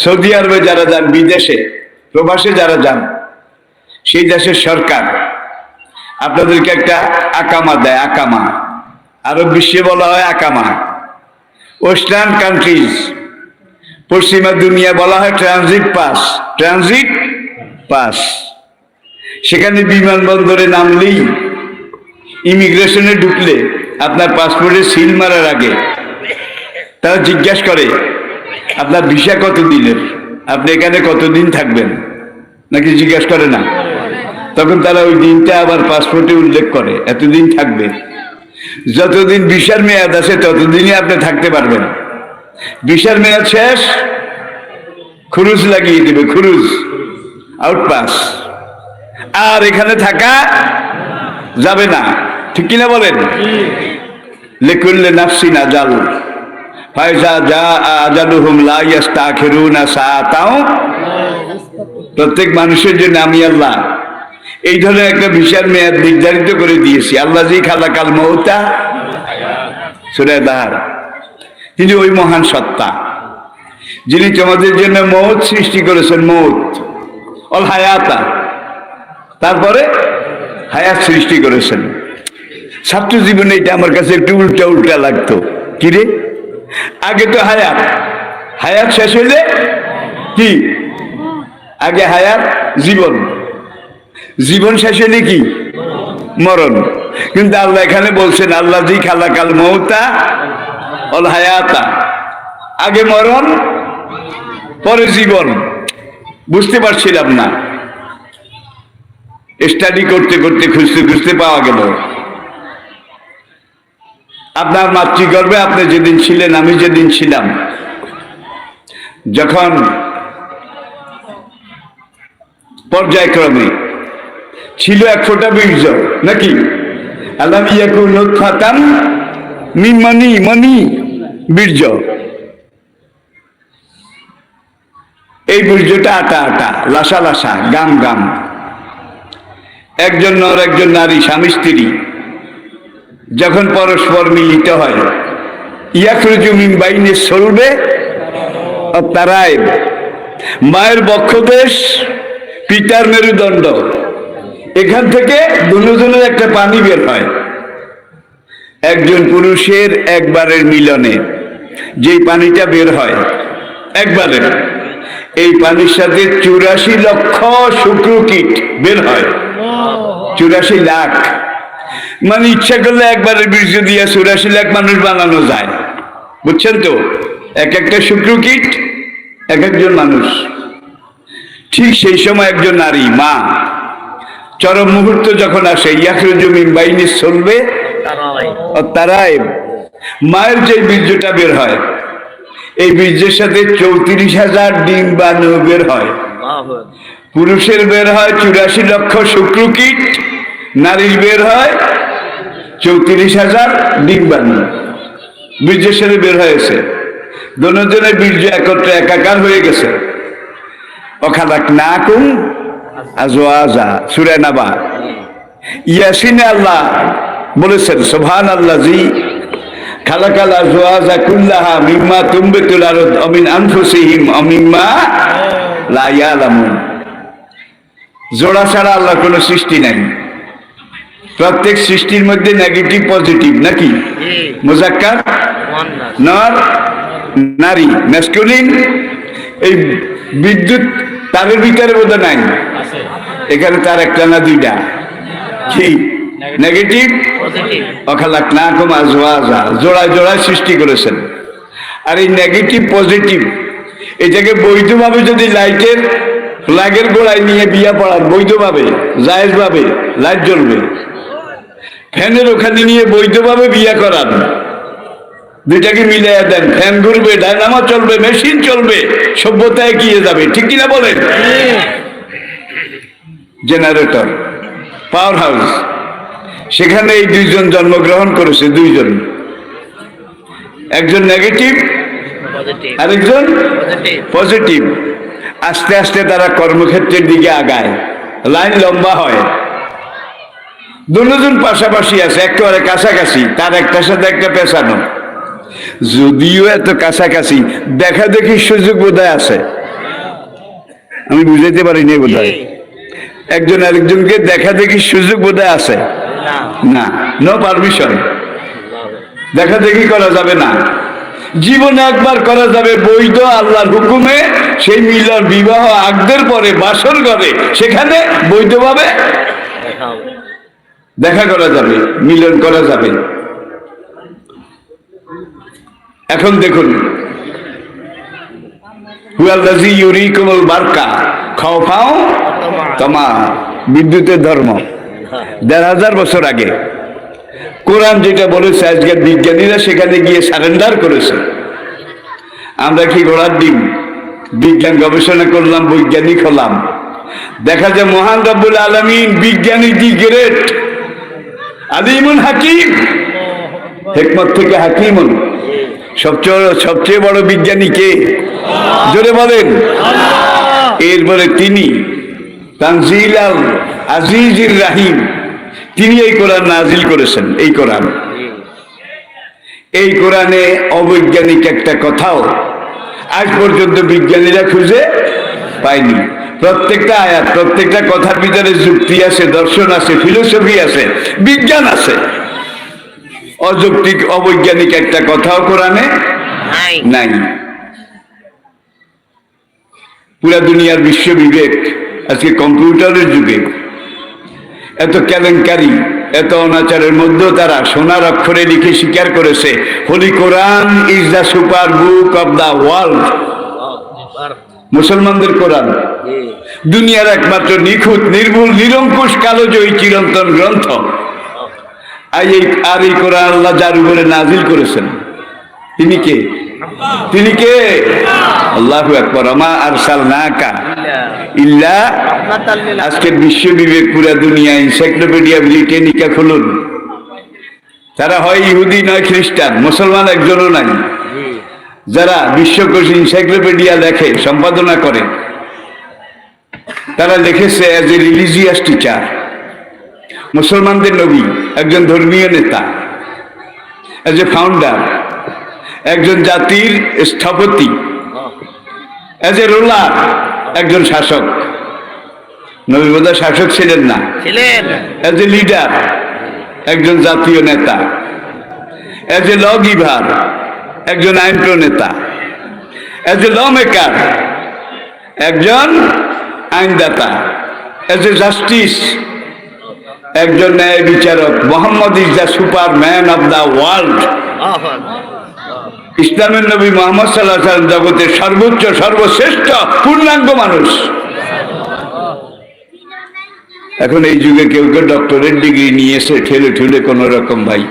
Saudi আরবে যারা যান, বিদেশে প্রবাসে যারা যান, সেই দেশের সরকার আপনাদেরকে একটা আকামা দেয়। আকামা আরব বিশ্বে বলা হয় আকামা। ওয়েস্টার্ন কান্ট্রিজ, পশ্চিমা দুনিয়া বলা হয় ট্রানজিট পাস। Transit pass. সেখানে বিমানবন্দরে নামলেই, ইমিগ্রেশনে ঢুকলে, আপনার পাসপোর্টে সিল মারার আগে তারা জিজ্ঞাসা করে আপনার ভিসা কতদিনের, আপনি এখানে কতদিন থাকবেন, নাকি জিজ্ঞাসা করে না? তখন তারা ওই দিনটা আবার পাসপোর্টে উল্লেখ করে, এতদিন থাকবে। যতদিন ভিসার মেয়াদ আছে ততদিনই আপনি থাকতে পারবেন। ভিসার মেয়াদ শেষ, খুরুজ লাগিয়ে দিবে, খুরুজ, আউট পাস। আর এখানে থাকা যাবে না, ঠিক কিনা বলেন? লিকুল্লি নাফসিন আজাল ফাইজা জা আজালুহুম লা ইস্তাখিরুনা সাআতাও। প্রত্যেক মানুষের জন্য আমি আল্লাহ এই ধরনের একটা ভিসার মেয়াদ নির্ধারিত করে দিয়েছি। আল্লাযী খালাকাল মাউতা, সূরা দার। তিনি ওই মহান সত্তা যিনি তোমাদের জন্য মৌত সৃষ্টি করেছেন, মৌত অল হায়াতা, তারপরে হায়াত সৃষ্টি করেছেন। ছাত্র জীবনে এটা আমার কাছে একটু উল্টা উল্টা লাগতো। কিরে, আগে তো হায়াত, হায়াত শেষ হইলে কি? আগে হায়াত, জীবন, জীবন শেষ হইলে কি? মরণ। কিন্তু আল্লাহ এখানে বলছেন আল্লাযী খালাকাল মাউতা অল হায়াতা, আগে মরণ পরে জীবন। বুঝতে পারছিলাম না, স্টাডি করতে করতে খুঁজতে খুঁজতে পাওয়া গেল। আপনার মাতৃগর্ভে আপনি যেদিন ছিলেন, আমি যেদিন ছিলাম, যখন পর্যায়ক্রমে ছিল এক ফোঁটা বীর্য, নাকি? আলাম ইয়াকুন নুতফাতান মিন মানি, মানি বীর্য। এই বীর্যটা আটা আটা, লাসা লাসা, গাম গাম। একজন নর একজন নারী, স্বামী স্ত্রী যখন পরস্পর মিলিত হয়, ইয়াখরুজু মিন বাইনি সলবে তারাইব, মায়ের বক্ষদেশ পিতার মেরুদণ্ড, এখান থেকে দুজনের একটা পানি বের হয়। একজন পুরুষের একবারের মিলনে যেই পানিটা বের হয় একবারের, এই পানির সাথে 84 লক্ষ শুক্রকীট বের হয়। 84 লাখ। মানে ইচ্ছা করলে একবারের বীর্য দিয়ে 84 লাখ মানুষ বানানো যায়। বুঝছেন তো? এক একটা শুক্রকীট এক একজন মানুষ। ঠিক সেই সময় একজন নারী, মা, চরম মুহূর্ত যখন আসে, ইয়াখরুজু মিন বাইনি সলবে তারাইব, মায়ের যে বীর্যটা বের হয়, এই বীর্যের সাথে 34,000 ডিম্বাণু বের হয়। পুরুষের বের হয় 84 লক্ষ শুক্রকীট, নারীর বের হয় 34,000 ডিম্বাণু। বীর্যের সাথে বের হয়েছে, দুজনের বীর্য একত্রে একাকার হয়ে গেছে। ওয়াখালাকনাকুম আজওয়াজা, সূরা নাবা। ইয়াসিনে আল্লাহ বলেছেন সুবহানাল্লাযী খালাকাল আজওয়াজা কুল্লাহা মিম্মা তুমবিতুল আরদ ওয়া মিন আনফুসিহিম ওয়া মিম্মা লা ইয়ালামুন। জোড়া ছাড়া আল্লাহর কোনো সৃষ্টি নাই। প্রত্যেক সৃষ্টির মধ্যে নেগেটিভ পজিটিভ, নাকি? মুযাক্কার, নর, নারী, ম্যাসকুলিন। এই বিদ্যুৎ তারের ভিতরে বোধ নাই, এখানে তার একটা না দুইটা, কি? নেগেটিভ ওয়াখালাকনাকুম আজওয়াজা, জোড়ায় জোড়ায় সৃষ্টি করেছেন। আর এই নেগেটিভ পজিটিভ এটাকে বৈধভাবে যদি লাইটের ফ্ল্যাগের গোড়ায় নিয়ে বিয়া পড়ান, বৈধভাবে জায়েজভাবে লাইট জ্বলবে। ফ্যানের ওখানে নিয়ে বৈধভাবে বিয়া করান, দুইটাকে মিলিয়ে দেন, ফ্যান ঘুরবে, ডায়নামো চলবে, মেশিন চলবে, সভ্যতা এগিয়ে যাবে। ঠিক কিনা বলেন? জেনারেটর, পাওয়ার হাউস, সেখানে এই দুইজন জন্মগ্রহণ করেছে, দুইজন, একজন নেগেটিভ আরেকজন পজিটিভ। আস্তে আস্তে তারা কর্মক্ষেত্রের দিকে আগায়, লাইন লম্বা হয়। দুজন পাশাপাশি আছে, একেবারে কাছাকাছি, তার একটার সাথে একটা পেছানো। যদিও এত কাছাকাছি, দেখা দেখি সুযোগ বোধহয় আছে, আমি বুঝাইতে পারিনি বোধহয়। একজন আরেকজনকে দেখা দেখি সুযোগ বোধহয় আছে না, নো পারমিশন, দেখা দেখি করা যাবে না। জীবনে একবার করা যাবে বৈধ আল্লাহর হুকুমে, সেই মিলন বিবাহ আগদের পরে বাসর ঘরে, সেখানে বৈধভাবে দেখা করা যাবে, মিলন করা যাবে। এখন দেখুন, হুয়াল্লাযী ইউরিকুমুল বারকা খাওফাও তামা, বিদ্যুতের ধর্ম ১৫০০ বছর আগে কোরআন যেটা বলেছে, আজকের বিজ্ঞানীরা সেখানে গিয়ে সারেন্ডার করেছে। আমরা কি ঘোড়ার ডিম? বিজ্ঞান গবেষণা করলাম, বৈজ্ঞানিক হলাম, দেখা যায় মহান রব্বুল আলামিন বিজ্ঞানী দি গ্রেট, আলিমুন হাকিম, হিকমত থেকে হাকিমুন। সবচেয়ে বড় বিজ্ঞানী কে? জোরে বলেন। এরপরে তিনি তানজিলাল আজিজির রাহিম, তিনি এই কোরআন নাজিল করেছেন। এই কোরআনে অবৈজ্ঞানিক একটা কথাও আজ পর্যন্ত বিজ্ঞানীরা খুঁজে পায়নি। প্রত্যেকটা আয়াত, প্রত্যেকটা কথার ভিতরে যুক্তি আছে, দর্শন আছে, ফিলোসফি আছে, বিজ্ঞান আছে। অযৌক্তিক অবৈজ্ঞানিক একটা কথাও কোরআনে নাই। পুরা দুনিয়ার বিশ্ব বিবেক আজকে কম্পিউটারের যুগে এত কেলেঙ্কারি, এত অনাচারের মধ্যেও তারা সোনার অক্ষরে লিখে স্বীকার করেছে, holy Quran is the super book of the world. মুসলমানদের কোরআন দুনিয়ার একমাত্র নিখুঁত, নির্ভুল, নিরঙ্কুশ, কালোজয়ী, চিরন্তন গ্রন্থ। আর এই কোরআন আল্লাহ যার উপরে নাজিল করেছেন, তিনি কে? তিনি কে? আল্লাহু আকবার। মা আরসালনাকা ইল্লা, আজকের বিশ্ব বিবেক পুরা দুনিয়া এনসাইক্লোপিডিয়া ব্রিটানিকা খুলুন, তারা হয় ইহুদি নয় খ্রিস্টান, মুসলমান একজনও নাই। যারা বিশ্বকোষ এনসাইক্লোপিডিয়া লেখে, সম্পাদনা করে, তারা লিখেছে অ্যাজ এ রিলিজিয়াস টিচার, মুসলমানদের নবী, একজন ধর্মীয় নেতা, অ্যাজ এ ফাউন্ডার, একজন জাতির স্থপতি, অ্যাজ এ রুলার, একজন শাসক। নবী বোধহয় শাসক ছিলেন না, অ্যাজ এ লিডার, একজন জাতীয় নেতা, অ্যাজ এ ল গিভার, একজন আইন প্রণেতা, অ্যাজ এ ল মেকার, একজন আইনদাতা, অ্যাজ এ জাস্টিস, একজন ন্যায় বিচারক। Mohammad is the super man of the world. ইসলামের নবী মুহাম্মদ সাল্লাল্লাহু আলাইহি ওয়াসাল্লাম জগতের সর্বোচ্চ, সর্বশ্রেষ্ঠ, পূর্ণাঙ্গ মানুষ। এখন এই যুগে কেউ কেউ ডক্টরেট ডিগ্রি নিয়েছে ঠেলে ঠেলে কোন রকম, ভাই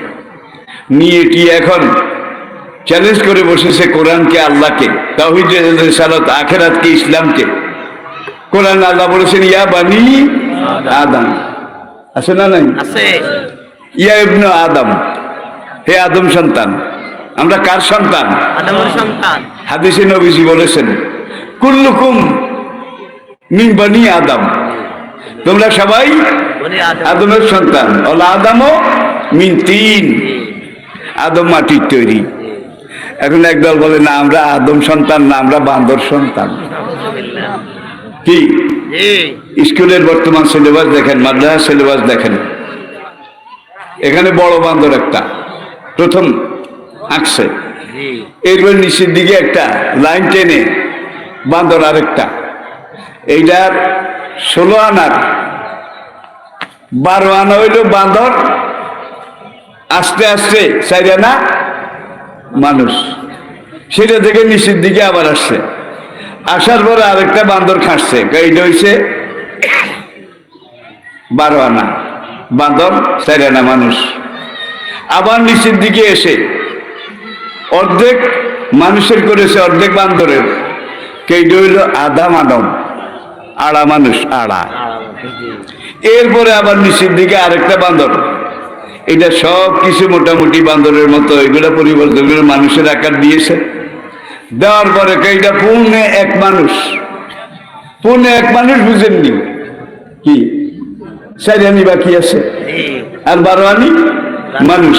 নিয়ে টিয়ে এখন চ্যালেঞ্জ করে বসেছে কোরআনকে, আল্লাহকে, তাওহীদ, রিসালাত, আখিরাতকে, ইসলামকে। কোরআন আল্লাহ বলেছেন ইয়া বানি আদম, আছে না নাই? ইয়া ইবনে আদম, হে আদম সন্তান। আমরা কার সন্তান? আদমের সন্তান। হাদিসে নবীজি বলেছেন কুল্লুকুম মিন বানি আদম, তোমরা সবাই আদমের সন্তান। ওলা আদমও মিন তিন, আদম মাটির তৈরি। এখন একদল বলে না আমরা আদম সন্তান না, আমরা বান্দর সন্তান। কি স্কুলের বর্তমান সিলেবাস দেখেন, মাদ্রাসা সিলেবাস দেখেন, এখানে বড় বান্দর একটা প্রথম আঁকছে, এরপর নিচের দিকে একটা লাইন টেনে বান্দর আরেকটা। এইটার 16 আনার 12 আনা হইল বান্দর, আস্তে আস্তে 4 আনা মানুষ। সেটা থেকে নিচের দিকে আবার আসছে, আসার পরে আরেকটা বান্দর খাসছে, এইটা হইছে 12 আনা বান্দর, 4 আনা মানুষ। আবার নিচের দিকে এসে অর্ধেক মানুষের করেছে, অর্ধেক বান্দরের, এইটা হইল আধা মানব, আড়া মানুষ, আড়া। এরপরে আবার নিচের দিকে আরেকটা বান্দর, এটা সব কিছু মোটামুটি বান্দরের মতো, এগুলো পরিবর্তন করে মানুষের আকার দিয়েছে। দেওয়ার পরে এইটা পূর্ণে এক মানুষ, পূর্ণে এক মানুষ বুঝেননি কি 4 আনি বাকি আছে, আর 12 আনি মানুষ।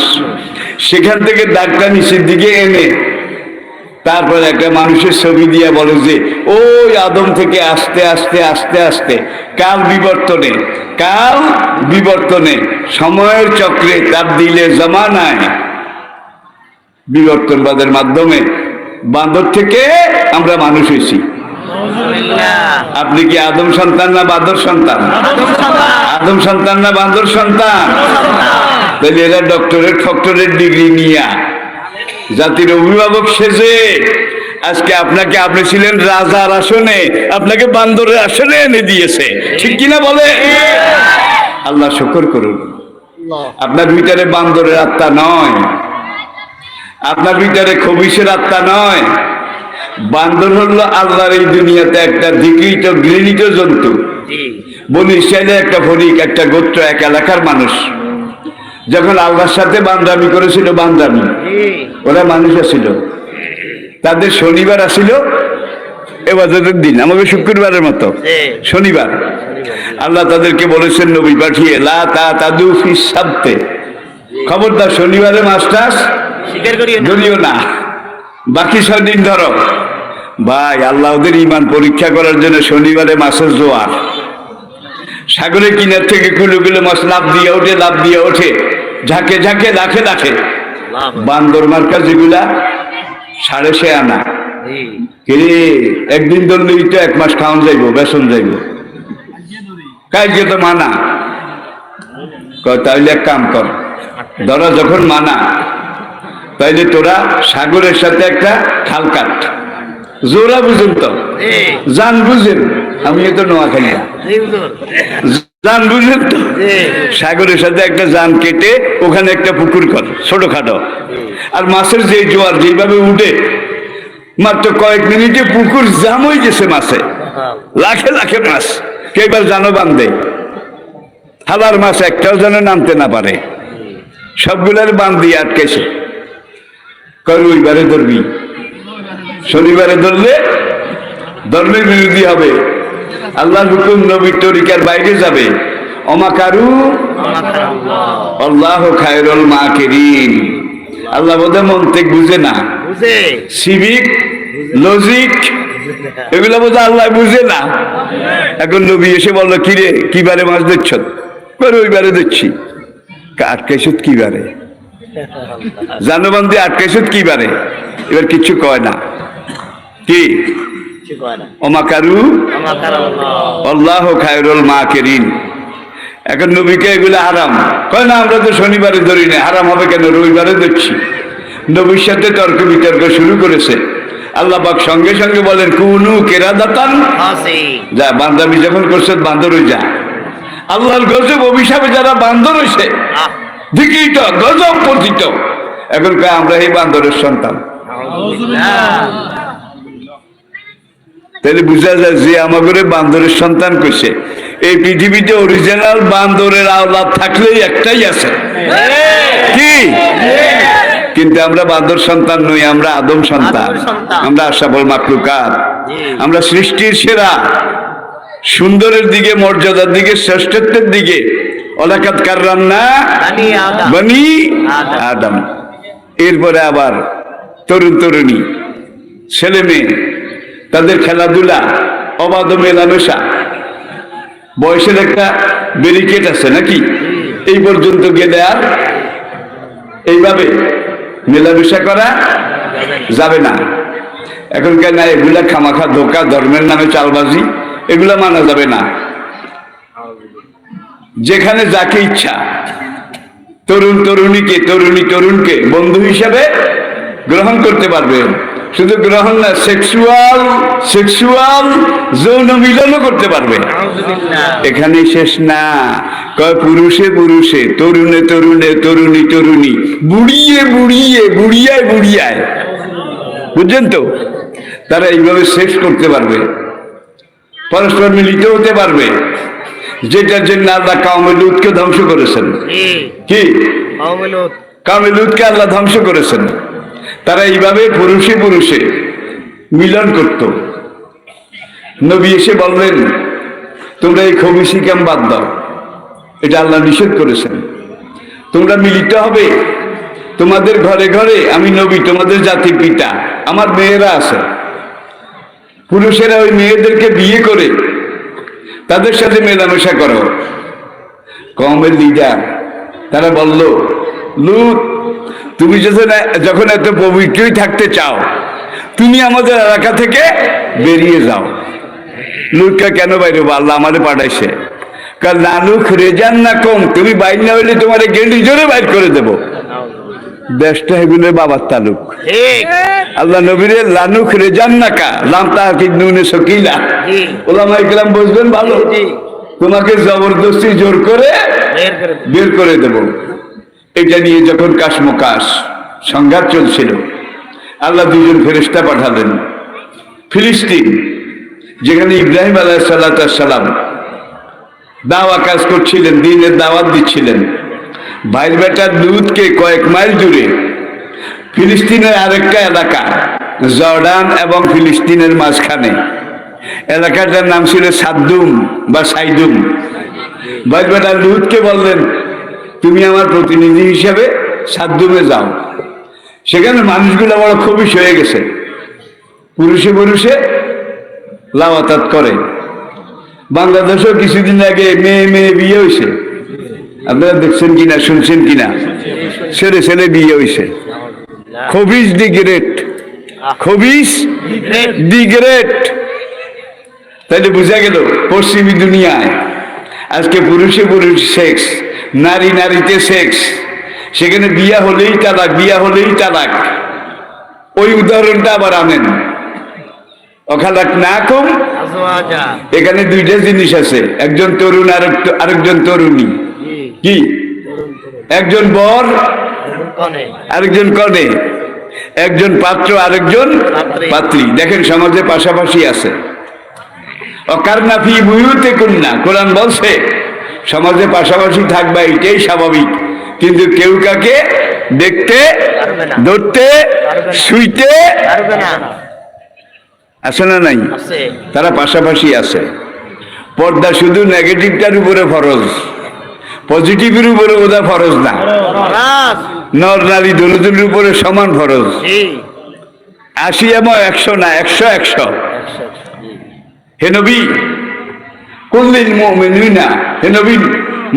সেখান থেকে দাগটা নিচের দিকে এনে তারপরে একটা মানুষের ছবি দিয়ে বলে যে ওই আদম থেকে আস্তে আস্তে আস্তে আস্তে কাল বিবর্তনে সময়ের চক্রে তার দিলে জমানায় বিবর্তনবাদের মাধ্যমে বান্দর থেকে আমরা মানুষ হয়েছি। আপনি কি আদম সন্তান না বান্দর সন্তান? আদম সন্তান না বান্দর সন্তান? তাহলে এরা ডক্টরেট ডিগ্রি নিয়ে জাতির অভিভাবক সেজে আজকে আপনাকে, আপনি ছিলেন রাজার আসনে, আপনাকে বান্দরের আসনে এনে দিয়েছে, ঠিক কিনা বলে? আল্লাহ শুকর করুন। আপনার ভিতরে বান্দরের আত্মা নয়, আপনার ভিতরে খবিশের আত্মা নয়। বান্দর হলো আল্লাহর এই দুনিয়াতে একটা ধিকৃত ঘৃণিত জন্তু। বনি ইসরাইলের একটা ফরিক, একটা গোত্র, এক এলাকার মানুষ যখন আল্লাহর সাথে বান্দামি করেছিল, বান্দামি, ওরা মানুষ আসিল, তাদের শনিবার আসিল এবাদতের দিন, আমাকে শুক্রবারের মতো শনিবার। আল্লাহ তাদেরকে বলেছেন নবী পাঠিয়ে, লা তাদু ফিস সাবতে, খবরদার শনিবারে মাছ টাছ ধরিও না, বাকি 6 দিন ধরো। ভাই, আল্লাহ ওদের ইমান পরীক্ষা করার জন্য শনিবারে মাছের জোয়ার, সাগরের কিনার থেকে কুলো মাছ লাভ দিয়ে ওঠে, ঝাঁকে ঝাঁকে লাখে লাখে। বান্দর মার্কা যেগুলা 6.5 আনা, একদিন ধরলেই তো 1 মাস খাওয়ান যাইব, বেসন যাইব, কাজকে তো মানা। তাইলে এক কাম কর, ধরা যখন মানা, তাইলে তোরা সাগরের সাথে একটা খাল কাট, জোরা বুঝেন তো, জান বুঝেন, আমি তো নোয়াখালী, জান বুঝেন তো, সাগরের সাথে একটা জান কেটে ওখানে একটা পুকুর কর ছোটখাটো। আর মাছের যে জোয়ার যেভাবে উঠে, মাত্র কয়েক মিনিটে পুকুর জাম হয়ে গেছে মাছে, লাখে লাখে মাছ। কেবার জানো বান্ধে, হালার মাছ একটাও যেন নামতে না পারে, সবগুলার বান দিয়ে আটকেছে। রবিবারে ধরবি, শনিবারে ধরলে ধর্মের বিরোধী হবে, আল্লাহর হুকুম নবীর তরিকার বাইরে যাবে। অমাকারু আল্লাহু খায়রুল মাকিরিন। আল্লাহ বোধহয় মন্ত্রিক বুঝে না, সিভিক লজিক এগুলো বোধহয় আল্লাহ বুঝে না। এখন নবী এসে বললো, কিরে কিবারে মাছ দিচ্ছ? রবিবারে দিচ্ছি। আটকাইছত কিবারে, জানবান্দি আটকাইছত কিবারে? এবার কিচ্ছু কয় না, কি ওমাকারু আল্লাহু খায়রুল মাকিরিন। এখন নবীকে এগুলো হারাম কয় না, আমরা তো শনিবারে ধরি না, হারাম হবে কেন? রবিবারে ধরছি। নবীর সাথে তর্ক বিতর্ক শুরু করেছে। আল্লাহ পাক সঙ্গে সঙ্গে বলেন, কুনু কিরাদাতান, যা বান্দামি যখন করছে বান্দর হয়ে যা। আল্লাহর গজব অভিশাপে যারা বান্দর হয়েছে, ধিকৃত গজব পতিত, এখন কয় আমরা এই বান্দরের সন্তান। তাহলে বুঝা যায় যে আমাদের বান্দরের সন্তান কইছে। এই পৃথিবীতে অরিজিনাল বান্দরের আওলাদ থাকলেই একটাই আছে, কি? কিন্তু আমরা বান্দর সন্তান নই, আমরা আদম সন্তান, আমরা আশরাফুল মাখলুকাত, আমরা সৃষ্টির সেরা, সুন্দরের দিকে, মর্যাদার দিকে, শ্রেষ্ঠত্বের দিকে। ওয়ালাকাদ কাররামনা বনি আদম। এরপরে আবার তরুণ তরুণী, ছেলে মেয়ে, তাদের খেলাধুলা, অবাধ মেলামেশা, বয়সের একটা ব্যারিকেড আছে নাকি? এই পর্যন্ত গেলে আর এইভাবে মেলামেশা করা যাবে না। এখনকার না, এগুলা খামাখা ধোকা, ধর্মের নামে চালবাজি, এগুলা মানা যাবে না। যেখানে যাকে ইচ্ছা, তরুণ তরুণীকে, তরুণী তরুণকে বন্ধু হিসাবে গ্রহণ করতে পারবে। শুধু গ্রহণ না, সেক্সুয়াল যৌন মিলনও করতে পারবে। এখানেই শেষ না, কয় পুরুষে পুরুষে, তরুণে তরুণে, তরুণী তরুণী, বুড়িয়ায় বুড়িয়ায়, বুঝছেন তো? তারা এইভাবে সেক্স করতে পারবে, পরস্পর মিলিত হতে পারবে, যেটার জন্য আল্লাহ কওমে লূতকে ধ্বংস করেছেন। কি? কওমে লূতকে আল্লাহ ধ্বংস করেছেন। তারা এইভাবে পুরুষে পুরুষে মিলন করত। নবী এসে বললেন, তোমরা এই খবিসি কাম বাদ দাও, এটা আল্লাহ নিষেধ করেছেন। তোমরা মিলিত হবে, তোমাদের ঘরে ঘরে, আমি নবী তোমাদের জাতির পিতা, আমার মেয়েরা আছে, পুরুষেরা ওই মেয়েদেরকে বিয়ে করে তাদের সাথে মেলামেশা করো। কওমের লিডার তারা বলল, লূত তুমি যখন এত পবিত্রই থাকতে চাও, তুমি আমাদের এলাকা থেকে বেরিয়ে যাও। লূতকে কেন বাইরে? আল্লাহ আমাদের পাঠাইছে। কাল নানুক রেজান না কম, তুমি বাইর না হইলে তোমার গেন্ডি জোরে বাইর করে দেবো। দেশটা হেগুনের বাবার তালুক। আল্লাহ নবীরে লানুক রেজান নাকা লাম তাকিদ নুনে সকিলা, ওলামা ইকরাম বুঝবেন ভালো, তোমাকে জবরদস্তি জোর করে বের করে দেব। এটা নিয়ে যখন কাশমকাশ সংঘাত চলছিল, আল্লাহ দুজন ফেরেশতা পাঠালেন ফিলিস্তিন, যেখানে ইব্রাহিম আলাইহিস সালাম দাওয়া কাজ করছিলেন, দ্বীনের দাওয়াত দিচ্ছিলেন। ভাইয়ের বেটা লূতকে কয়েক মাইল দূরে ফিলিস্তিনের আরেকটা এলাকা, জর্ডান এবং ফিলিস্তিনের মাঝখানে, এলাকাটার নাম ছিল সাদ্দুম বা সাইদুম। ভাইয়ের বেটা লূতকে বললেন, তুমি আমার প্রতিনিধি হিসেবে সাদ্দুমে যাও। সেখানে মানুষগুলো বড় খবিশ হয়ে গেছে, পুরুষে পুরুষে লাওয়াতাত করে। বাংলাদেশেও কিছুদিন আগে মেয়ে মেয়ে বিয়ে হয়েছে, আপনারা দেখছেন কিনা, শুনছেন কিনা? ছেলে ছেলে বিয়ে হয়েছে। খবিশ দি গ্রেট, খবিশ দি গ্রেট। তাহলে বোঝা গেল পশ্চিমী দুনিয়ায় আজকে পুরুষে পুরুষ সেক্স, নারী নারীতে সেক্স, সেখানে বিয়া হলেই তালাক, বিয়া হলেই তালাক। ওই উদাহরণটা আবার আনেন, অখালাক না কম। এখানে দুইটা জিনিস আছে, একজন তরুণ আরেকজন তরুণী। কি? একজন বর আরেকজন কনে, একজন পাত্র আরেকজন পাত্রী। দেখেন সমাজে পাশাপাশি আছে। অকারনা ফি বুয়ুতিকুন্না, কোরআন বলছে সমাজে পাশাপাশি থাকবা, এটাই স্বাভাবিক। কিন্তু কেউ কাকে দেখতে, ধরতে, শুইতে আছে না নাই? তারা পাশাপাশি আছে। পর্দা শুধু নেগেটিভটার উপরে ফরজ, পজিটিভের উপরে ওটা ফরজ না। নর নারী দুজনের উপরে সমান ফরজ। 80 এবং 100 না, 100 100। হে নবী কুল্লিল মুমিনিনা, হে নবী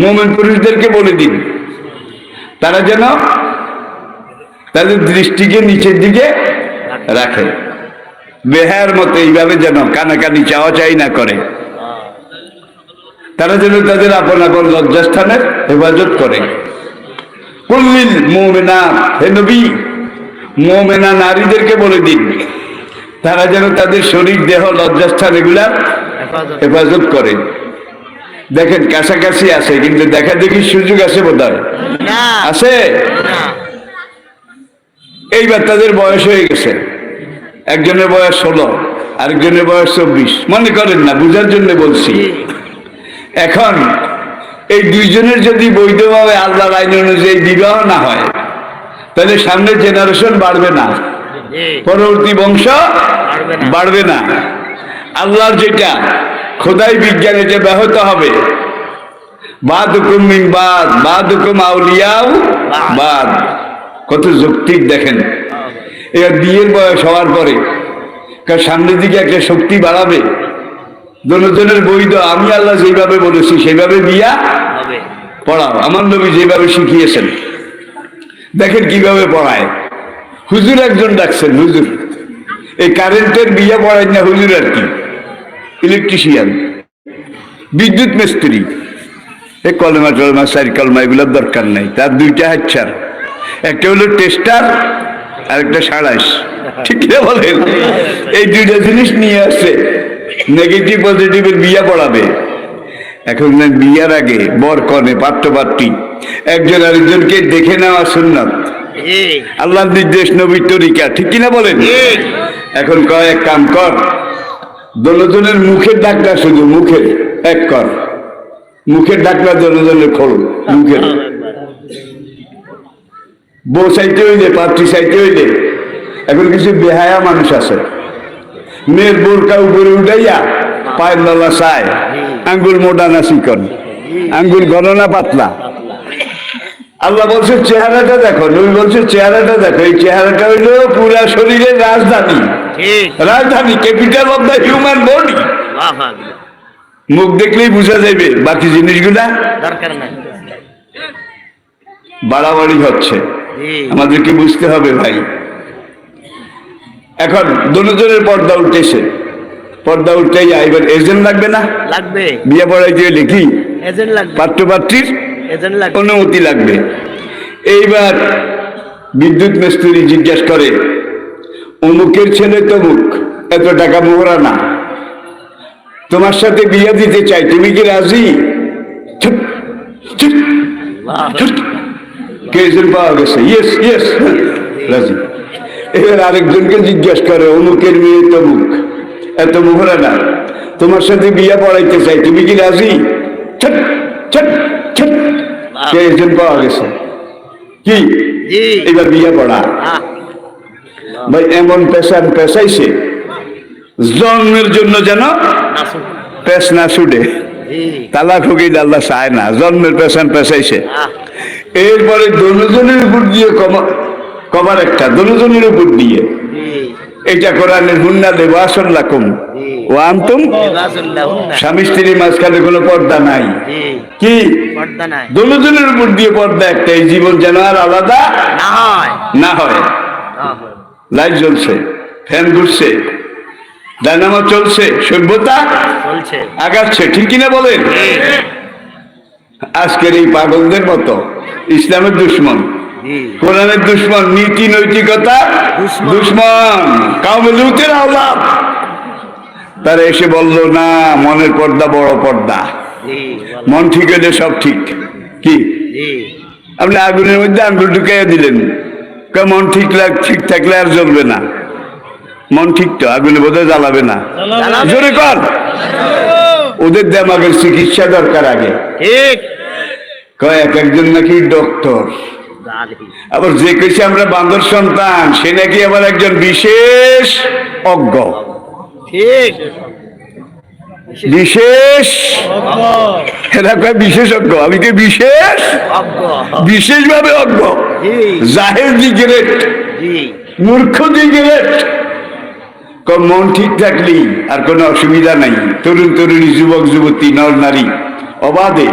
মুমিন পুরুষদেরকে বলে দিন তারা যেন তাদের দৃষ্টিকে নিচের দিকে রাখে, বেহার মতো এইভাবে যেন কানাকানি চাওয়া চাই না করে। তারা যেন তাদের আপন আপন লজ্জাস্থানের হেফাজত করে। কুল্লিল মুমিনা, হে নবী মুমিনা নারীদেরকে বলে দিন তারা যেন তাদের শরীর দেহ লজ্জাস্থান এগুলা হেফাজত করে। দেখেন কাছাকাছি আছে, কিন্তু দেখা দেখি সুযোগ আছে বোধহয় আছে। এইবার তাদের বয়স হয়ে গেছে, একজনের বয়স 16, আরেকজনের বয়স 24। মনে করেন না, বুঝার জন্য বলছি। এখন এই দুইজনের যদি বৈধভাবে আল্লাহর আইন অনুযায়ী বিবাহ না হয়, তাহলে সামনের জেনারেশন বাড়বে না, পরবর্তী বংশ বাড়বে না। আল্লাহর যেটা খোদাই বিজ্ঞান, এটা ব্যাহত হবে। বাদুকুম মিন বাদ, বাদুকুম আউলিয়াউ বাদ। কত যৌক্তিক দেখেন। এবার বিয়ের বয়স হওয়ার পরে সামনের দিকে একটা শক্তি বাড়াবে, দুজনের বৈধ। আমি আল্লাহ যেভাবে বলেছি সেইভাবে বিয়া পড়াও, আমার নবী যেভাবে শিখিয়েছেন। দেখেন কিভাবে পড়ায়। হুজুর একজন ডাকছেন, হুজুর এই কারেন্টের বিয়ে পড়ায় না, হুজুর আর কি ইলেকট্রিশিয়ান, বিদ্যুৎ মিস্ত্রি। এই কলমা টলমা, চার কলমা এগুলোর দরকার নাই। তার দুইটা হাচ্ছার, একটা হলো টেস্টার আর একটা সাড়াইশ। ঠিক না বলেন? এই দুইটা জিনিস নিয়ে আসছে, নেগেটিভ পজিটিভের বিয়া পড়াবে। এখন বিয়ার আগে বর কনে পাত্র পাত্রী একজন আরেকজনকে দেখে নেওয়া সুন্নাত, আল্লাহর নির্দেশ, নবীর তরিকা। ঠিক কিনা বলেন? এখন কয় এক কাম কর, দুজনের মুখের ডাকটা শুধু মুখের এক কর, মুখের ডাকটা দুজনের খোল মুখের। বউ চাইতে হইলে, পাত্রী চাইতে হইলে এখন কিছু বেহায়া মানুষ আছে, মেয়ের বোরকা উপরে উঠাইয়া পায়ের ললা চায়, আঙ্গুল মোটা না চিকন, আঙ্গুল ঘন না পাতলা, আল্লাহ বলছে চেহারাটা দেখো, নবী বলছে চেহারাটা দেখো। এই চেহারাটা হইলো পুরা শরীরের রাজধানী, রাজধানী, capital of the human body. মুখ দেখলেই বোঝা যাবে, বাকি জিনিসগুলা দরকার নাই। বাড়াবাড়ি হচ্ছে, আমাদেরকে বুঝতে হবে ভাই। এখন দুজনের পর্দা উঠেছে, পর্দা উঠতেই এবার এজেন্ট লাগবে না? লাগবে। বিয়ে পড়াইতে লিখি এজেন্ট লাগবে, পাত্রপাত্রীর এজেন্ট লাগবে, অনুমতি লাগবে। এইবার বিদ্যুৎ মিস্ত্রি জিজ্ঞেস করে, অমুকের ছেলে তমুক, এত টাকা মোহরা না, তোমার সাথে বিয়ে দিতে চাই, তুমি কি রাজি? কেজন পাওয়া গেছে, ইয়েস ইয়েস, রাজি। এবার আরেকজনকে জিজ্ঞেস করে, অমুকের মেয়ে তমুক, এত মোহরা না, তোমার সাথে বিয়ে পড়াইতে চাই, তুমি কি রাজি? কেজন পাওয়া গেছে, কি এবার বিয়ে পড়া। ভাই এমন পেশান পেশাইছে, জন্মের জন্য যেন পেশ না ছুটে, তালা ঠুকি আল্লাহ চায় না, জন্মের পেশান পেশাইছে। এরপরে দুজনের উপর দিয়ে কবার একটা, দুজনের উপর দিয়ে এটা কোরআনের হুন্না দেব আসল্লাকুম ও আনতুম, স্বামী স্ত্রীর মাঝখানে কোনো পর্দা নাই, কি দুজনের উপর দিয়ে পর্দা একটা, এই জীবন যেন আর আলাদা না হয়। লাইট জ্বলছে, ফ্যান ঘুরছে, ডায়নামো চলছে, সভ্যতা আগাচ্ছে, ঠিক কিনা বলেন? আজকের এই পাগলদের মতো ইসলামের দুশ্মন, কোরআনের দুশ্মন, নীতি নৈতিকতা দুশ্মন, কাউমে লুতের আওলাদ, তারা এসে বলল না, মনের পর্দা বড় পর্দা, মন ঠিক হলে সব ঠিক। কি আপনি আগুনের মধ্যে আঙ্গুল ঢুকাইয়া দিলেন, মন ঠিক থাকলে আর জ্বলবে না, মন ঠিক তো, আগুনে বোধহয় জ্বালাবে না, জোরে কর। ওদের দেমাগের চিকিৎসা দরকার আগে, এক একজন নাকি ডক্টর, আবার যে কেছে আমরা বান্দর সন্তান, সে নাকি আবার একজন বিশেষ অজ্ঞ, বিশেষ, এরা কয় বিশেষজ্ঞ, আমি কে বিশেষ, বিশেষভাবে অজ্ঞ, জাহের দি গ্রেট, মূর্খ দি গ্রেট। মন ঠিক থাকলেই আর কোনো অসুবিধা নাই, তরুণ তরুণী, যুবক যুবতী, নর নারী অবাধে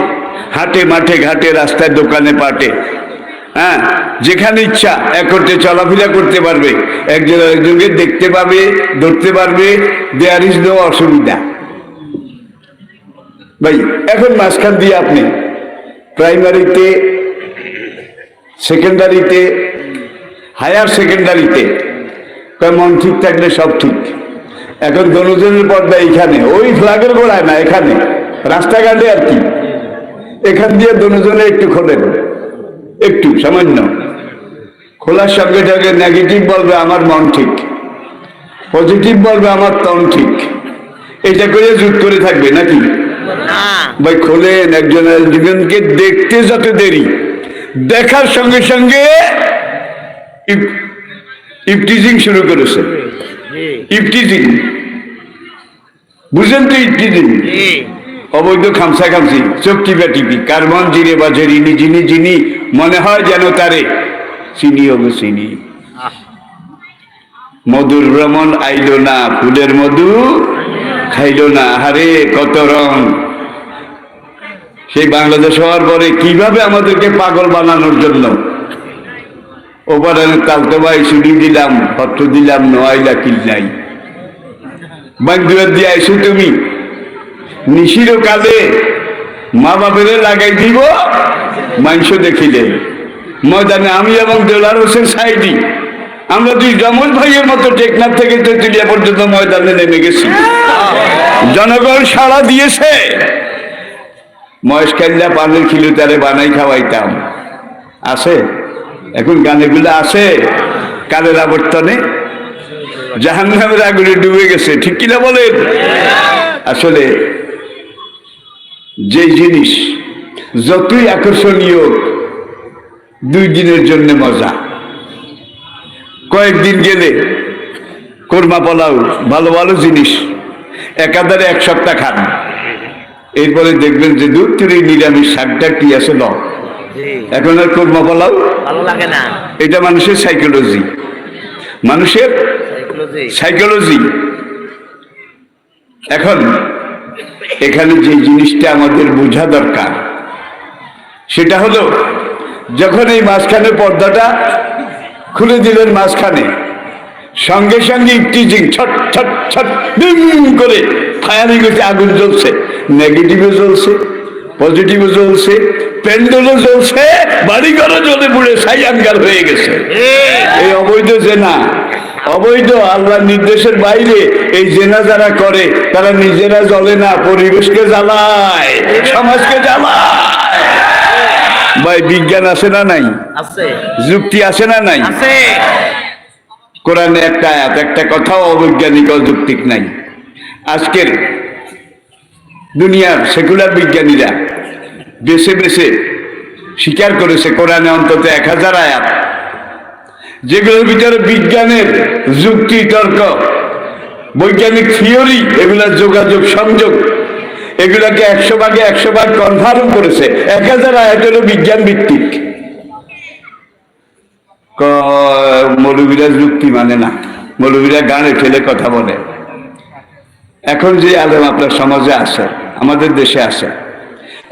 হাটে মাঠে ঘাটে রাস্তায় দোকানে পাটে, হ্যাঁ, যেখানে ইচ্ছা একত্রে চলাফেরা করতে পারবে, একজন একজনকে দেখতে পাবে, ধরতে পারবে, দেয়ার ইজ নো অসুবিধা। ভাই এখন মাঝখান দিয়ে আপনি প্রাইমারিতে, সেকেন্ডারিতে, হায়ার সেকেন্ডারিতে মন ঠিক থাকলে সব ঠিক। এখন দুজনের পর্দা এইখানে, ওই ফ্ল্যাগের গোড়ায় না, এখানে রাস্তাঘাটে আর কি, এখান দিয়ে দুজনে একটু খোলেন, একটু সামান্য খোলার সঙ্গে সঙ্গে নেগেটিভ বলবে আমার মন ঠিক, পজিটিভ বলবে আমার তন ঠিক, এটা করে জুট করে থাকবে নাকি? ভাই খোলেন, একজন একজনকে দেখতে যত দেরি, দেখার সঙ্গে সঙ্গে ইফটিজিং শুরু করেছে, ইফটিজিং, বুঝেন তো? ইফটিজিং অবৈধ খামসা খামসি, চোখ টিপা টিপি, কার মন জিনে বাজে রিনি, যিনি যিনি মনে হয় যেন তারে চিনি হবে চিনি। মধুর ভ্রমণ আইলো না, ফুলের মধু খাইলো না, হারে কত রং। সেই বাংলাদেশ হওয়ার পরে কিভাবে আমাদেরকে পাগল বানানোর জন্য ওপারের তালতো ভাই ছুটি দিলাম, পত্র দিলাম, নোয়াইলা কিল নাই, বান্ধুয়ার দিয়ে আইসো তুমি, নিশির কালে মা বাপের লাগাই দিব মাংস দেখিলে ময়দানে। আমি এবং দেওলার হোসেন সাইদি, আমরা দুই জমজ ভাইয়ের মতো টেকনাফ থেকে তেতুলিয়া পর্যন্ত ময়দানে নেমে গেছি, জনগণ সাড়া দিয়েছে। মহেশকাল্লা পানের খিলু তারে বানাই খাওয়াইতাম, আছে এখন গানেগুলো আছে, কালের আবর্তনে জাহান্নামের আগুনে ডুবে গেছে, ঠিক কিনা বলেন? আসলে যে জিনিস যতই আকর্ষণীয়, 2 দিনের জন্য মজা, কয়েকদিন গেলে কোরমা পোলাও, ভালো ভালো জিনিস একাধারে 1 সপ্তাহ খান, এরপরে দেখবেন যে দূর থেকে নিরামিষ শাকটা কি আছে, জি। এখন আর কোরমা পোলাও, ভালো লাগে না। এটা মানুষের সাইকোলজি, মানুষের সাইকোলজি। সাইকোলজি। এখন এখানে যে জিনিসটা আমাদের বোঝা দরকার সেটা হলো, যখন এই মাঝখানে পর্দাটা খুলে দিলেন, মাঝখানে সঙ্গে সঙ্গে ইফটিজিং ছট ছট ছট ডিম করে ফায়ারিং হচ্ছে, আগুন জ্বলছে, নেগেটিভও জ্বলছে, পজিটিভও জ্বলছে, প্যান্ডেলও জ্বলছে, বাড়িঘরও জ্বলে পুড়ে ছাইয়াঙ্গার হয়ে গেছে। এই অবৈধ জেনা, অবৈধ আল্লাহর নির্দেশের বাইরে এই জেনা যারা করে তারা নিজেরা জ্বলে না, পরিবেশকে জ্বালায়, সমাজকে জ্বালায়। ভাই বিজ্ঞান আছে না নাই? আছে। যুক্তি আছে না নাই? আছে। কোরআনে একটা আয়াত, একটা কথাও অবৈজ্ঞানিক অযৌক্তিক নাই। আজকের দুনিয়ার সেকুলার বিজ্ঞানীরা বেছে বেছে স্বীকার করেছে কোরআনে অন্তত 1000 আয়াত, যেগুলোর ভিতরে বিজ্ঞানের যুক্তি, তর্ক, বৈজ্ঞানিক থিওরি, এগুলা যোগাযোগ সংযোগ, এগুলাকে 100 ভাগে 100 ভাগ কনফার্ম করেছে। 1000 আয়াত হলো বিজ্ঞান ভিত্তিক। মৌলবীরা যুক্তি মানে না, মৌলবীরা গানে ফেলে কথা বলে। এখন যে আলেম আপনার সমাজে আছে, আমাদের দেশে আছে,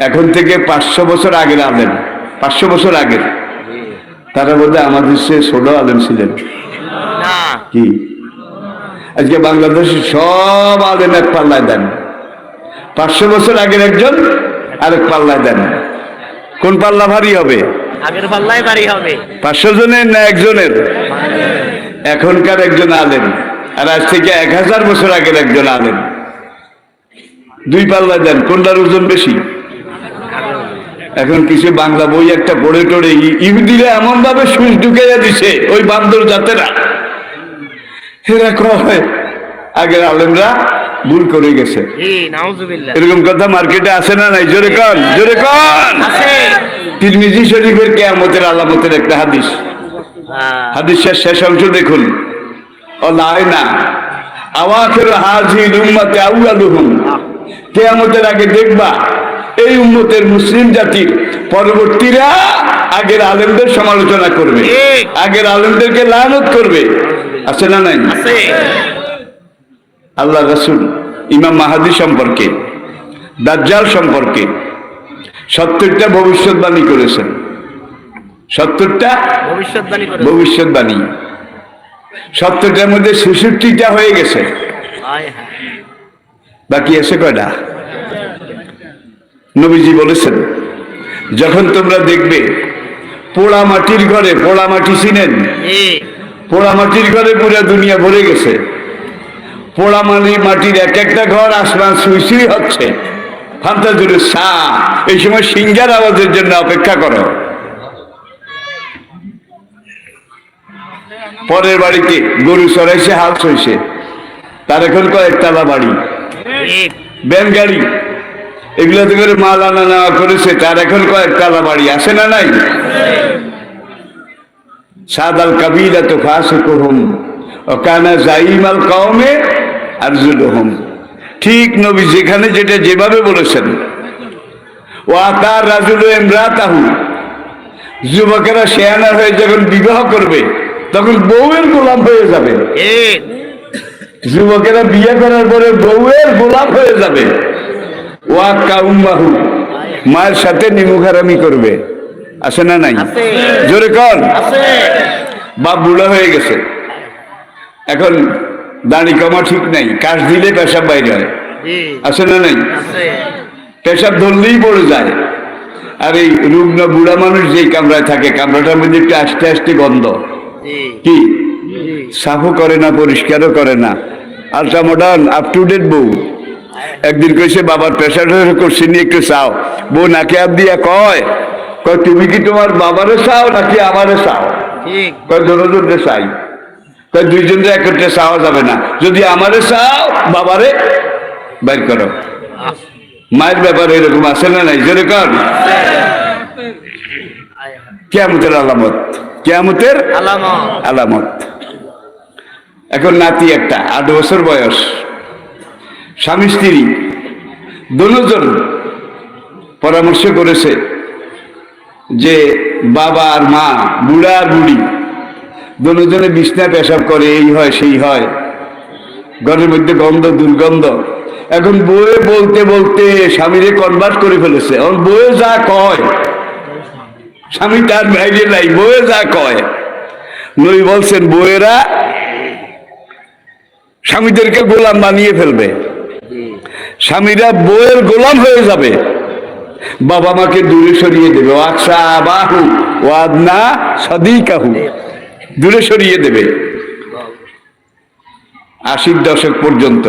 এখন থেকে 500 বছর আগের আলেম, 500 বছর আগের, তারা বোধহয় আমাদের সে ছোট আলেম ছিলেন না। কি? আজকে বাংলাদেশের সব আলেম এক পাল্লায় দেন, 500 বছর আগের একজন আরেক পাল্লায় দেন, কোন পাল্লা ভারী হবে? আগের পাল্লাই বাড়ি হবে। 500 জনের না একজনের? এখনকার একজন আলেম আর আজ থেকে 1000 বছর আগের একজন আলেম, দুই পাল্লা দেন, কোনটার ওজন বেশি? এখন কিছু বাংলা বই একটা পড়ে টড়ে ইহুদিরা এমন ভাবে সুচ ঢুকাইয়া দিছে, ওই বান্দর জাতেরা, এরা কয় আগের আলেমরা ভুল করে গেছে। জি, নাউজুবিল্লাহ। এরকম কথা মার্কেটে আছে না নাই? জোরে কন, জোরে কন। আছে। তিরমিজি শরীফের কিয়ামতের আলামতের একটা হাদিস, হাদিসের শেষ অংশ দেখুন, অলায়না আওয়াখির হাযিল উম্মতি আউয়ালুহুম, কিয়ামতের আগে দেখবা এই উম্মতের মুসলিম জাতির পরবর্তীরা আগের আলেমদের সমালোচনা করবে, আগের আলেমদেরকে লানত করবে। আছে না নাই? আছে। আল্লাহ রাসূল ইমাম মাহাদি সম্পর্কে, দাজ্জাল সম্পর্কে 70টা ভবিষ্যৎবাণী করেছেন। 70টা ভবিষ্যৎবাণী করে। ভবিষ্যৎবাণী, 70টার মধ্যে 66টা হয়ে গেছে, হায় হায়। বাকি আছে কয়টা? নবীজি বলেছেন, যখন তোমরা দেখবে পোড়া মাটির ঘরে, পোড়া মাটি চিনেন? জি। পোড়া মাটির ঘরে পুরো দুনিয়া ভরে গেছে, পোড়া মাটির এক একটা ঘর আসমান সুই সুই হচ্ছে, ফান্তা জুড়ে সা, এই সময় সিংহার আওয়াজের জন্য অপেক্ষা করো। পরের বাড়িতে গরু চড়াইছে, হাল চইছে, তার এখন কয়েকতলা বাড়ি, ঠিক। ব্যান গাড়ি, এগুলোতে করে মাল আনা নেওয়া করেছে, তার এখন কয়েকতলা বাড়ি। আছে না নাই? সাদাল কাবিলা তো ফাসিকুহুম ওয়া কানা জাইমাল কওমে আরজুলুহুম। ঠিক নবী যেখানে যেটা যেভাবে বলেছেন, ওয়া তার রাজুলু ইমরাতাহু, যুবকেরা শেয়ানা হয়ে যখন বিবাহ করবে তখন বউয়ের গোলাম হয়ে যাবে। ঠিক। যুবকেরা বিয়ে করার পরে বউয়ের গোলাম হয়ে যাবে। ওয়া কাউমাহু, মায়ের সাথে নিমুখারামি করবে। আছে না নাই? আছে। জোরে কর। আছে। বাপ বুড়া হয়ে গেছে, এখন দাড়ি কমা ঠিক নাই, কাশ দিলে পেশাব বাইরে হয়। জি। আছে না নাই? আছে। পেশাব ধরলেই পড়ে যায়। আর এই রুগ্ন বুড়া মানুষ যেই কামরায় থাকে, কামরাটার মধ্যে একটু আস্তে আস্তে গন্ধ, জি। কি জি। সাফও করে না, পরিষ্কারও করে না, ultra modern up to date বউ। একদিন কইছে বাবার প্রেশার করছে নি, একটু চাও। বউ নাকে আপ দিয়া কয়, কয় তুমি কি তোমার বাবারে চাও নাকি আমারে চাও? ঠিক। কয় দুজনকে চাই। কয় দুইজনকে একত্রে চাওয়া যাবে না, যদি আমারে চাও বাবারে বাইর করো। মায়ের ব্যাপারে এরকম আছে না নাই? জোরে কর। কিয়ামতের আলামত, কিয়ামতের আলামত। আলামত। এখন নাতি একটা 8 বছর বয়স, স্বামী স্ত্রী দুজন পরামর্শ করেছে যে বাবা আর মা, বুড়া আর বুড়ি দুজনে বিছনায় পেশাব করে, এই হয় সেই হয়, ঘরের মধ্যে গন্ধ দুর্গন্ধ। এখন বউয়ে বলতে বলতে স্বামীরে কনভার্ট করে ফেলেছে। এখন বউয়ে যা কয়, স্বামী তার বাইরে নাই, বউয়ে যা কয়। নবী বলছেন বউয়েরা স্বামীদেরকে গোলাম বানিয়ে ফেলবে, স্বামীরা বউয়ের গোলাম হয়ে যাবে, বাবা মাকে দূরে সরিয়ে দেবে, ওয়াকসা বাহু ওয়াদনা সাদিকাহু, দূরে সরিয়ে দেবে। 80 দশক পর্যন্ত,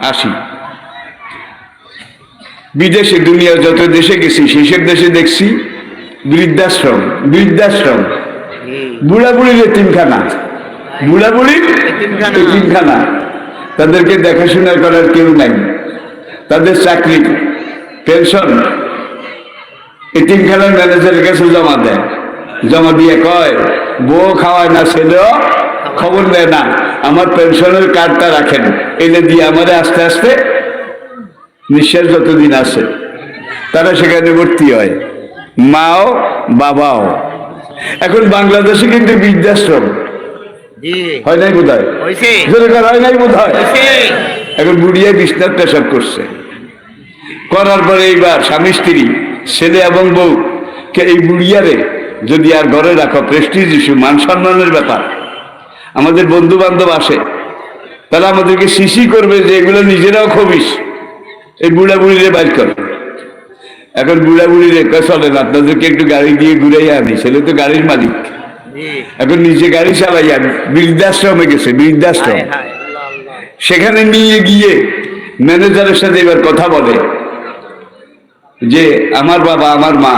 80 বিদেশে দুনিয়ার যত দেশে গেছি সেসব দেশে দেখছি বৃদ্ধাশ্রম, বৃদ্ধাশ্রম, বুড়া বুড়ির এতিমখানা, বুড়া বুড়ির এতিমখানা। তাদেরকে দেখাশোনা করার কেউ নাই, তাদের চাকরি পেনশন এতিমখানার ম্যানেজারের কাছে জমা দেয়, জমা দিয়ে কয় বউ খাওয়ায় না, ছেলেও খবর দেয় না, আমার পেনশনের কার্ডটা রাখেন, এনে দিয়ে আমাদের আস্তে আস্তে নিঃশ্বাস যতদিন আছে তারা সেখানে ভর্তি হয়, মাও বাবাও। এখন বাংলাদেশে কিন্তু বৃদ্ধাশ্রম হয় নাই বোধ হয়, হয় নাই বোধ হয়। এখন বুড়িয়া বিছনার পেশাব করছে, করার পরে এইবার স্বামী স্ত্রী ছেলে এবং বউ কে এই বুড়িয়ারে যদি আর ঘরে রাখো, প্রেস্টিজ ইস্যু, মান সম্মানের ব্যাপার। আমাদের বন্ধু বান্ধব আসে, তারা আমাদেরকে শিশি করবে যে এগুলো নিজেরাও খবিস, এই বুড়া বুড়িরে বাইর করে। এখন বুড়া বুড়িরে চলেন আপনাদেরকে একটু গাড়ি দিয়ে ঘুরাইয়া আনি, ছেলে তো গাড়ির মালিক, এখন নিজে গাড়ি চালাই আনি। বৃদ্ধাশ্রমে গেছে, বৃদ্ধাশ্রম, সেখানে নিয়ে গিয়ে ম্যানেজারের সাথে এবার কথা বলে যে আমার বাবা আমার মা,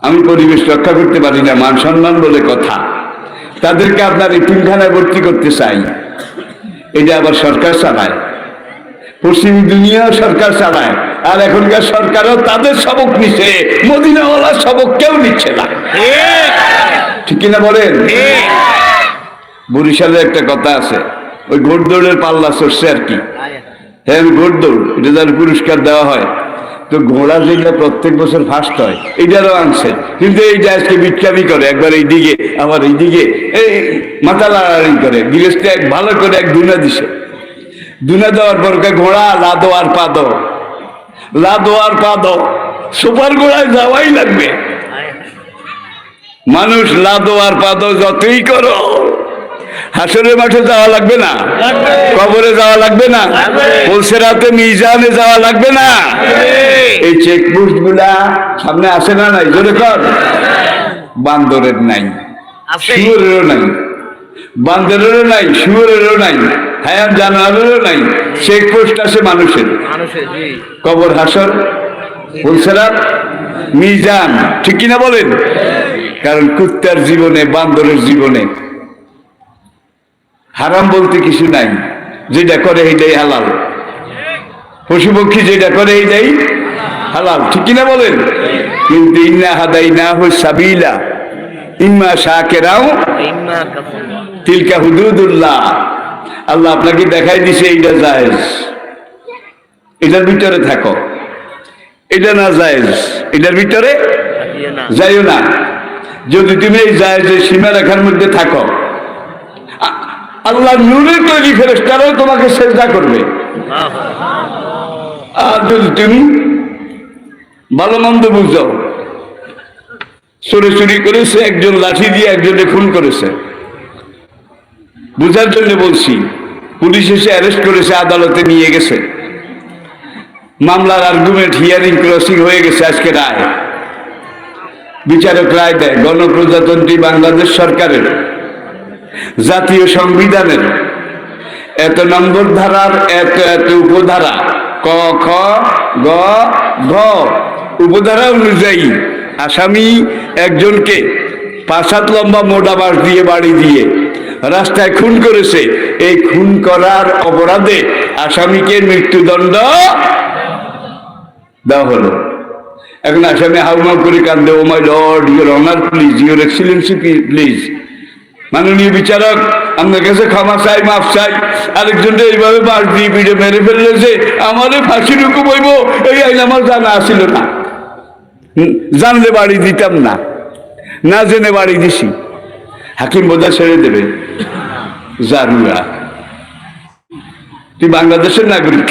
আমি পরিবেশ রক্ষা করতে পারি না, মান সম্মান বলে কথা, তাদেরকে আপনার এতিমখানায় ভর্তি করতে চাই। এটা আবার সরকার চালায়, পশ্চিমী দুনিয়াও সরকার চালায়, আর এখনকার সরকারও তাদের সবক নিচ্ছে, মদিনাওয়ালার সবক কেউ নিচ্ছে না, ঠিক কিনা বলেন? বরিশালে একটা কথা আছে, ওই ঘোড়দৌড়ের পাল্লা চড়ছে আর কি, হ্যাঁ ঘোড়দৌড়, এটা যার পুরস্কার দেওয়া হয়, তো ঘোড়া যেগুলো প্রত্যেক বছর ফার্স্ট হয় এইটারও আনছে, কিন্তু এইটা আজকে বিটকামি করে, একবার এইদিকে আবার এইদিকে এই মাথা লাড়াড়ি করে। গৃহস্থে এক ভালো করে এক দুনা দিছে, দুনা দেওয়ার পর ঘোড়া লাদো আর পাদো, লাদো আর পাদো, সুপার ঘোড়ায় যাওয়াই লাগবে। মানুষ লাদো আর পাদো যতই করো, হাসরের মাঠে যাওয়া লাগবে না, কবরে যাওয়া লাগবে না, পুলসিরাতে মিজানে যাওয়া লাগবে না। এই চেকপোস্ট গুলা সামনে আসে না, নাই জোরে কর। বান্দরের নাই, শুয়োরেরও নাই, বান্দরেরও নাই, শুয়োরেরও নাই, হায়াম জানোয়ারেরও নাই, চেকপোস্ট আছে মানুষের। কবর, হাসর, পুলসিরাত, মিজান, ঠিক কিনা বলেন? কারণ কুত্তার জীবনে, বান্দরের জীবনে হারাম বলতে কিছু নাই, যেটা করে এইটাই হালাল, পশু পক্ষী যেটা করে এইটাই হালাল, ঠিক কিনা বলেন? কিন্তু ইন্না হাদাইনাহু সাবিলা ইম্মা শাকিরাও তিলকা হুদুদুল্লাহ, আল্লাহ আপনাকে দেখাই দিছে এইটা জায়েজ, এটার ভিতরে থাকো, এটা না জায়েজ, এটার ভিতরে যাইও না। যদি তুমি এই জায়েজের সীমারেখার মধ্যে থাকো, আল্লাহ নূরের তৈরি ফেরেশতারাও তোমাকে সেজদা করবে। আর যদি তুমি ভালো মন্দ বুঝো, চুরি চুরি করেছে, একজন লাঠি দিয়ে একজনে খুন করেছে, বুঝার জন্য বলছি, পুলিশ এসে অ্যারেস্ট করেছে, আদালতে নিয়ে গেছে, মামলার আর্গুমেন্ট হিয়ারিং ক্রসিং হয়ে গেছে, আজকে রায়, বিচারক রায় দেয়। গণপ্রজাতন্ত্রী বাংলাদেশ সরকারের জাতীয় সংবিধানের এত নম্বর ধারার এত এত উপধারা, ক খ গ ঘ উপধারা অনুযায়ী আসামি একজনকে 5 হাত লম্বা মোটা বাঁশ দিয়ে বাড়ি দিয়ে রাস্তায় খুন করেছে। এই খুন করার অপরাধে আসামিকে মৃত্যুদণ্ড দেওয়া হলো। এখন আসামি হাউমাউ করে কান্দে, oh my lord, your honour please, your excellency please, মাননীয় বিচারক আপনার কাছে ক্ষমা চাই, মাফ চাই, আরেকজনটা এইভাবে বাঁশ দিয়ে পিঠে মেরে ফেললে যে আমাদের ফাঁসির হুকুম হইব, এই আইন আমার জানা আসিল না। জানলে বাড়ি দিতাম না, না জেনে বাড়ি দিছি। হাকিম বোঝা ছেড়ে দেবে? জারুরা, তুই বাংলাদেশের নাগরিক,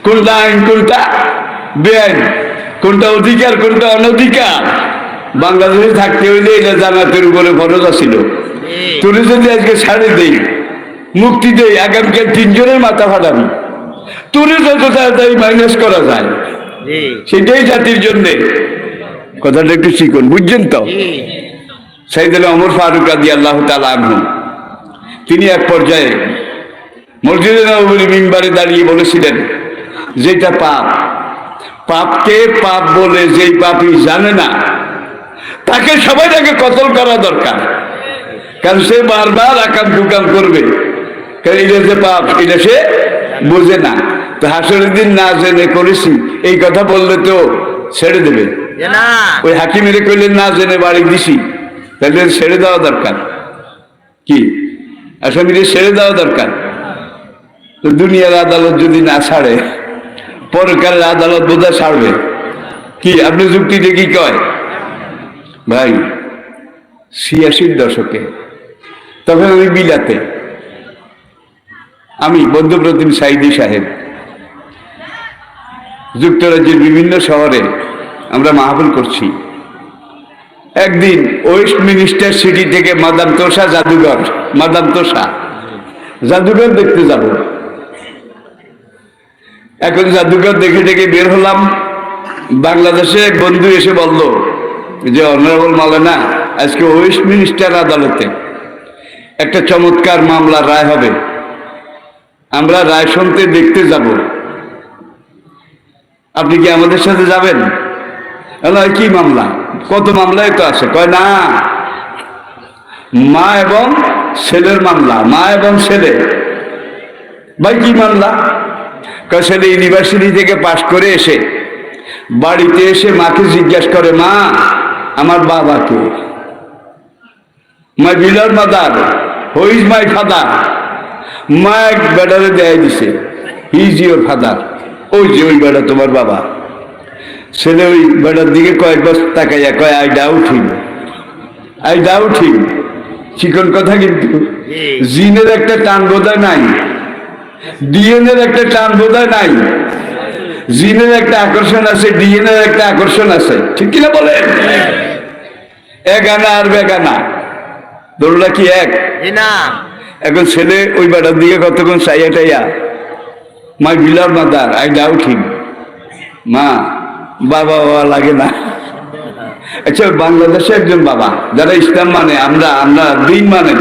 কোনটা আইন কোনটা বেআইন, কোনটা অধিকার কোনটা অনধিকার, বাংলাদেশে থাকতে হইলে এটা জানাতের উপরে ফরজ আছিল। তোরে যদি আজকে ছাড়ে দেই, মুক্তি দেই, আগামীকাল 3 জনের মাথা ফাটাবি। তোরে যত তাড়াতাড়ি মাইনাস করা যায় সেটাই জাতির জন্যে। কথাটা একটু শিখুন, বুঝছেন তো? সাইয়েদনা ওমর ফারুক রাদিয়াল্লাহু তাআলা আনহু, তিনি এক পর্যায়ে মসজিদে নববীর মিম্বারে দাঁড়িয়ে বলেছিলেন, যেটা পাপ, পাপকে পাপ বলে যেই পাপই জানে না তাকে সবাই তাকে কতল করা দরকার। কারণ সে বারবার আকাম কুকাম করবে, কারণ এটা যে পাপ এটা সে বোঝে না। তো হাসরের দিন না জেনে করেছি এই কথা বললে তো ছেড়ে দেবে? ওই হাকিমের কইলেন না জেনে বাড়ি দিছি, তাহলে ছেড়ে দেওয়া দরকার। কি আসামিরে ছেড়ে দেওয়া দরকার? তো দুনিয়ার আদালত যদি না ছাড়ে, পরকালের আদালত বোধহয় ছাড়বে। কি আপনি যুক্তিতে কি কয় ভাই? 86 দশকে, তখন আমি বিলাতে, আমি বন্ধুপ্রতিম সাইদি সাহেব, যুক্তরাজ্যের বিভিন্ন শহরে আমরা মাহফিল করছি। একদিন ওয়েস্ট মিনিস্টার সিটি থেকে মাদাম তোষা জাদুঘর, মাদাম তোষা জাদুঘর দেখতে যাব। এখন জাদুঘর দেখে দেখে বের হলাম। বাংলাদেশে এক বন্ধু এসে বলল যে অনারেবল মাওলানা, আজকে ওয়েস্ট মিনিস্টার আদালতে একটা চমৎকার মামলার রায় হবে, আমরা রায় শুনতে দেখতে যাব, আপনি কি আমাদের সাথে যাবেন? কি মামলা? কত মামলাই তো আছে। কয় না, মা এবং ছেলের মামলা, মা এবং ছেলে। ভাই কি মামলা? কয় ছেলে ইউনিভার্সিটি থেকে পাশ করে এসে বাড়িতে এসে মাকে জিজ্ঞাসা করে, মা আমার বাবাকে, my beloved mother, who is my father? মা এক বেটারে দেয় দিছে, হি ইজ ইউর ফাদার, ওই যে ওই বেটা তোমার বাবা। ছেলে ওই বেটার দিকে কয়েকবার তাকাইয়া কয়, I doubt him, I doubt him. চিকন কথা কিন্তু, জিনের একটা টান বোধহয় নাই, ডিএনএর একটা টান বোধহয় নাই। জিনের একটা আকর্ষণ আছে, ডিএনএর একটা আকর্ষণ আছে, ঠিক কিনা বলেন? এক আনা আর বেগানা, দৌড়টা কি এক? এখন ছেলে ওই বেটার দিকে কতক্ষণ চাইয়া টাইয়া, মাই বিলার মাদার, আই ডাউট হিম। মা বাবা বাবা লাগে না। আচ্ছা, বাংলাদেশে একজন বাবা, যারা ইসলাম মানে, আমরা আমরা দিন মানেন,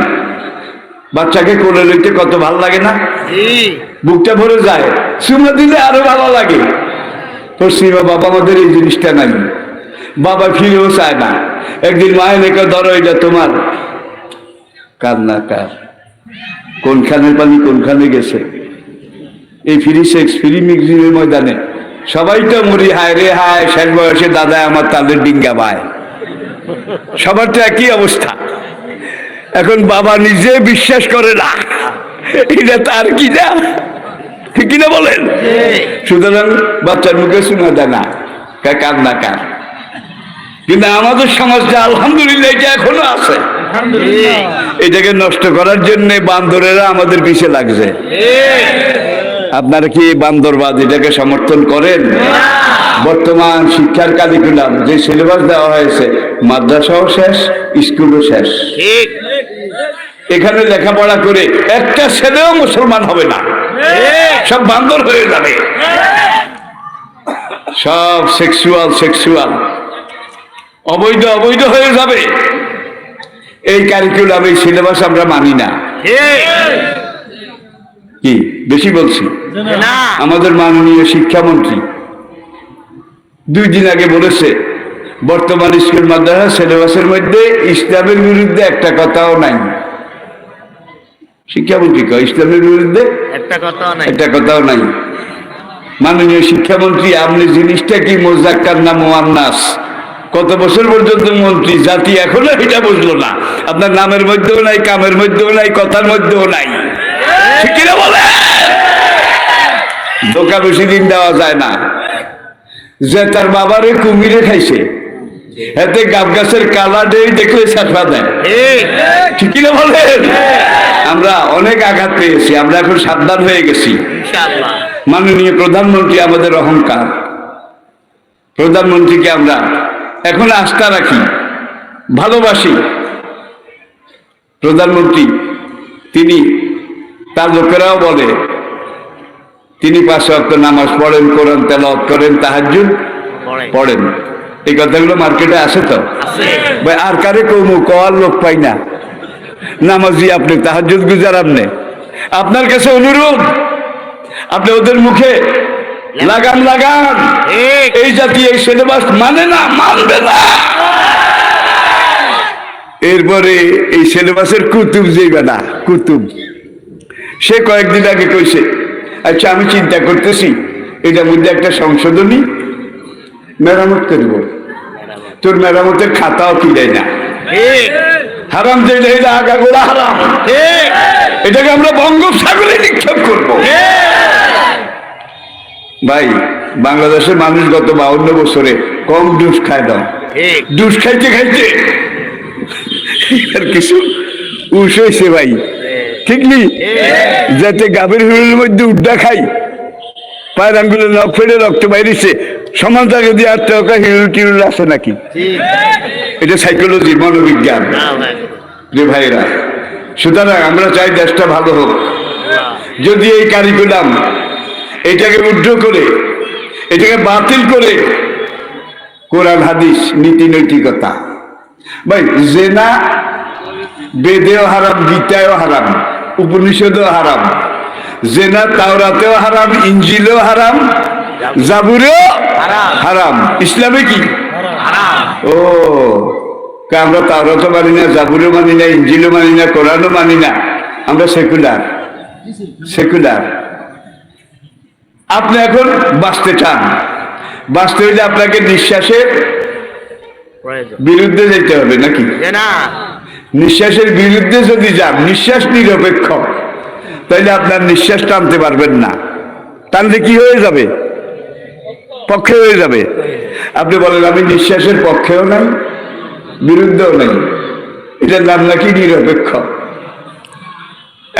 বাচ্চাকে কোলে লইতে কত ভালো লাগে না? বুকটা ভরে যায়, চুমা দিলে আরো ভালো লাগে। পশ্চিমা বাবা আমাদের এই জিনিসটা নাই, বাবা ফিরেও চায় না। একদিন মায়ের লেখা, ধরো এটা তোমার। কান্না কার, কোনখানের পানি কোনখানে গেছে? এই ফ্রি সেক্স, ফ্রি মিক্সিংয়ের ময়দানে সবাই তো মরি, হায় রে হায়, শেষ বয়সে দাদা আমার তাদের ডিঙ্গা ভাই, সবার তো একই অবস্থা। এখন বাবা নিজে বিশ্বাস করে না এটা তার কিনা, ঠিক কিনা বলেন? সুতরাং বাচ্চার মুখে শোনা দেয় না, কান্না কার। কিন্তু আমাদের সমাজটা আলহামদুলিল্লাহ এটা এখনো আছে। এটাকে নষ্ট করার জন্য বান্দরেরা আমাদের পিছে লাগছে। আপনারা কি বান্দরবাদ এটাকে সমর্থন করেন? বর্তমান শিক্ষার কারিকুলাম যে সিলেবাস দেওয়া হয়েছে, মাদ্রাসাও শেষ, স্কুলও শেষ। এখানে লেখাপড়া করে একটা ছেলেও মুসলমান হবে না, সব বান্দর হয়ে যাবে, সব সেক্সুয়াল সেক্সুয়াল, অবৈধ অবৈধ হয়ে যাবে। এই কারিকুলাম, এই সিলেবাস আমরা মানি না। কি বেশি বলছি? আমাদের মাননীয় শিক্ষামন্ত্রী 2 দিন আগে বলেছে, বর্তমান স্কুল মাদ্রাসা সিলেবাসের মধ্যে ইসলামের বিরুদ্ধে একটা কথাও নাই। শিক্ষামন্ত্রী কয় ইসলামের বিরুদ্ধে একটা কথাও নাই। মাননীয় শিক্ষামন্ত্রী, আপনি জিনিসটা কি মোজাক্কার না মুয়ান্নাস? কত বছর পর্যন্ত মন্ত্রী, জাতি এখনো এটা বুঝলো না। আপনার নামের মধ্যেও নাই, কামের মধ্যেও নাই, কথার মধ্যেও নাই, ঠিক কিনা বলে? ধোকা বেশি দিন দেওয়া যায় না। যে তার বাবারে কুমিরে খাইছে, এতে গাব গাছের কালা ডেই দেখলে সাফা দেয়, ঠিক ঠিক না বলেন? আমরা অনেক আঘাত পেয়েছি, আমরা এখন সাবধান হয়ে গেছি। ইনশাআল্লাহ মাননীয় প্রধানমন্ত্রী আমাদের অহংকার, প্রধানমন্ত্রীকে আমরা এখন আস্থা রাখি, ভালোবাসি। প্রধানমন্ত্রী তিনি, তার লোকেরাও বলে তিনি 5 ওয়াক্ত নামাজ পড়েন, কোরআন তেলাওয়াত করেন, তাহাজ্জুদ পড়ে পড়েন। এই কথাগুলো মার্কেটে আছে তো আছে ভাই? আর কারে কমু কওয়ার লোক পাই না। নামাজি আপনি, তাহাজ্জুদ গুজার আপনি, আপনার কাছে অনুরোধ, আপনি ওদের মুখে লাগান লাগান। ঠিক এই জাতি এই সিলেবাস মানে না, মানবে না। এরপরে এই সিলেবাসের কুতুব যেইবা না, কুতুব সে কয়েকদিন আগে কইছে, আচ্ছা আমি চিন্তা করতেছি এটার মধ্যে একটা সংশোধনী মেরামত করব। তোর মেরামতের খাতাও কি দেয় না, ঠিক হারাম যেটা এটা আগা গোড়া হারাম, ঠিক এটাকে আমরা বঙ্গোপসাগরে নিক্ষেপ করব। ভাই বাংলাদেশের মানুষ গত 52 বছরে কম ডুস খায় দাও, ঠিক ডুস খাইতে খাইতে আর কিছু উস হয়েছে ভাই, ঠিক নি? যাতে গাভীর হুড়ের মধ্যে উড্ডা খাই, পায়ের আঙ্গুলে নখ ফেটে রক্ত বাইরেছে, সমান জায়গা দিয়ে আত্মকা হিরুল টিরুল আছে নাকি? ঠিক এটা সাইকোলজি, মনোবিজ্ঞান না ভাই রে ভাইরা। সুতরাং আমরা চাই দেশটা ভালো হোক। যদি এই কারিকুলাম এটাকে উদ্ধ করে, এটাকে বাতিল করে কোরআন হাদিস নীতি নৈতিকতা, ভাই জেনা বেদেও হারাম, গীতায়ও হারাম, উপনিষদেও হারাম, জেনা তাওরাতেও হারাম, ইঞ্জিলেও হারাম, জাবুরেও হারাম, ইসলামে কি হারাম ও আমরা তাওরাতও মানি না, জাবুরও মানি না, ইঞ্জিলও মানি না, কোরআনও মানি না, আমরা সেকুলার। সেকুলার। আপনি এখন বাঁচতে চান, বাঁচতে হইলে আপনাকে নিঃশ্বাসের প্রয়োজন বিরুদ্ধে যেতে হবে নাকি? যে না নিঃশ্বাসের বিরুদ্ধে যদি যান, নিঃশ্বাস নিরপেক্ষ, তাহলে আপনার নিঃশ্বাস টানতে পারবেন না। টানলে কি হয়ে যাবে? পক্ষে হয়ে যাবে। আপনি বলেন আমি নিঃশ্বাসের পক্ষেও নাই, বিরুদ্ধেও নাই, এটার নাম নাকি নিরপেক্ষ।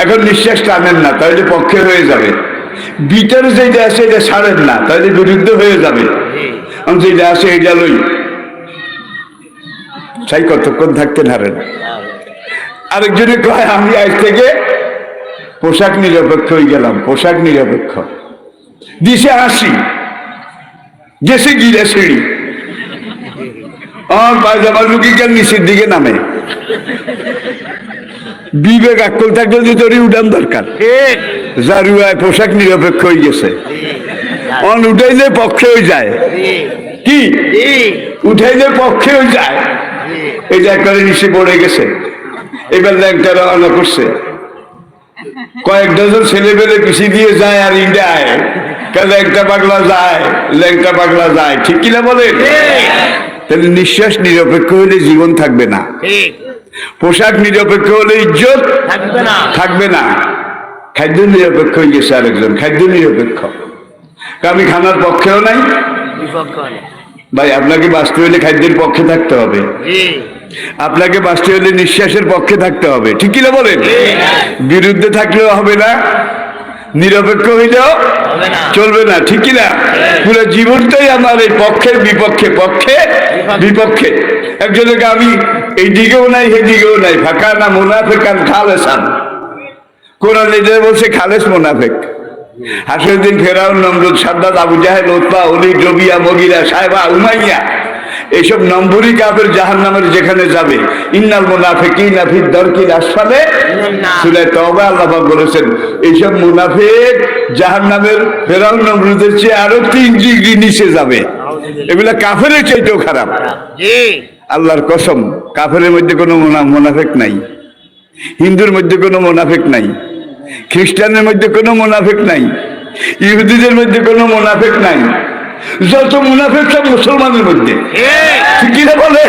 এখন নিঃশ্বাস টানেন না, তাহলে পক্ষে হয়ে যাবে। ভিতরে যেটা আছে এটা ছাড়েন না, তাহলে বিরুদ্ধে হয়ে যাবে। আমি যেটা আছে এটা লই, তাই কতক্ষণ থাকতে হারেন। আরেকজনে কয় আমি আজ থেকে পোশাক নিরপেক্ষ হয়ে গেলাম, পোশাক নিরপেক্ষ। দিশে আসি, গেছে গিরে সিঁড়ি, আমার পায়জামা লুকিকার নিচের দিকে নামে। বিবেক আক্কল থাকলে যে তোরই উঠান দরকার। ঠিক জারুয়ায় পোশাক নিরপেক্ষ হয়ে গেছে, অন উঠাইলে পক্ষে হয়ে যায়। কি ঠিক উঠাইলে পক্ষে হয়ে যায়, এই যে একবারে নিচে পড়ে গেছে। এবার ল্যাংটা রওনা করছে, কয়েক ডজন ছেলে পেলে পিছিয়ে দিয়ে যায় আর ইন্ডিয়ায় ল্যাংটা পাগলা যায়, ল্যাংটা পাগলা যায়, ঠিক কিনা বলেন? তাহলে নিঃশ্বাস নিরপেক্ষ হলে জীবন থাকবে না, ঠিক পোশাক নিরপেক্ষ হলে ইজ্জত থাকবে না থাকবে না। খাদ্য নিরপেক্ষ হয়ে গেছে আরেকজন, খাদ্য নিরপেক্ষ। আমি খানার পক্ষেও নাই। বিপক্ষ নেই। ভাই আপনাকে বাঁচতে হলে খাদ্যের পক্ষে থাকতে হবে, জি আপনাকে বাঁচতে হলে নিঃশ্বাসের পক্ষে থাকতে হবে, ঠিক কিনা বলেন? বিরুদ্ধে থাকলেও হবে না, নিরপেক্ষ হইলেও হবে না চলবে না, ঠিক কিনা? পুরো জীবনটাই আমার এই পক্ষের বিপক্ষে, পক্ষে বিপক্ষে। একজনকে আমি এই দিকেও নাই সেদিকেও নাই, ফাঁকা না মুনাফেকান খালেসান। কোরআন এটা বলছে খালেস মুনাফেক। হাসরুদ্দিন, ফেরাউন, নমরুদ, সাদ্দাত, আবু জাহেল, উতবা, ওলীদ, রবিয়া, মগিরা, সাহেবা, উমাইয়া, এইসব নম্বরই কাফের জাহান্নামের যেখানে যাবে। ইন্নাল মুনাফিকিনা ফি দারকিল আসফালে সূরা তাওবা আল্লাহ পাক বলেছেন এইসব মুনাফিক জাহান্নামের ফেরাউন নমরুদের চেয়ে আরো 3 ডিগ্রি নিচে যাবে। এগুলা কাফেরের চাইতেও খারাপ। জি আল্লাহর কসম, কাফেরের মধ্যে কোনো মুনাফিক নাই, হিন্দুর মধ্যে কোনো মুনাফিক নাই, খ্রিস্টানের মধ্যে কোনো মুনাফিক নাই, ইহুদিদের মধ্যে কোনো মুনাফিক নাই। যত মুনাফিক সব মুসলমানের মধ্যে, ঠিক কিনা বলে?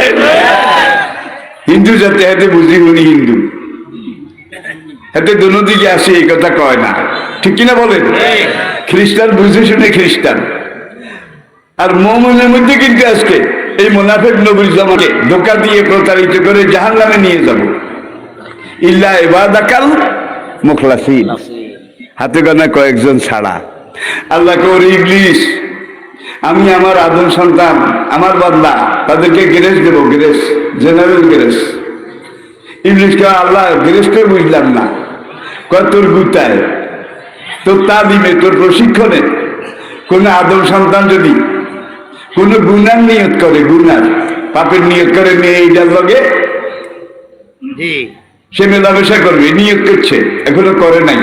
হিন্দু জাতি হাতে বুঝি উনি হিন্দু, হাতে দুনো দিকে আসে, এই কথা কয় না, ঠিক কিনা বলেন? খ্রিস্টান বুঝে শুনে খ্রিস্টান। আর মুমিনের মধ্যে কিন্তু আজকে এই মুনাফিক নবীর জামাকে ধোঁকা দিয়ে প্রতারিত করে জাহান্নামে নিয়ে যাব। ইল্লা ইবাদাকাল মুখলাসিন, হাতে গোনা কয়েকজন ছাড়া। আল্লাহকে ওরে ইবলিস, আমি আমার আদম সন্তান, আমার বান্দা, তাদেরকে গ্রেস দেবো, গ্রেস, জেনারেল গ্রেস। ইবলিসকে আল্লাহ গ্রেসকে বুঝলাম না, কয় তোর গুতায়, তোর তালিমে, তোর প্রশিক্ষণে কোন আদম সন্তান যদি কোন গুনার নিয়ত করে, গুনার পাপের নিয়ত করে, মেয়ে এইটার লগে জি সে মেলামেশা করবে, নিয়ত করছে, এখনো করে নাই।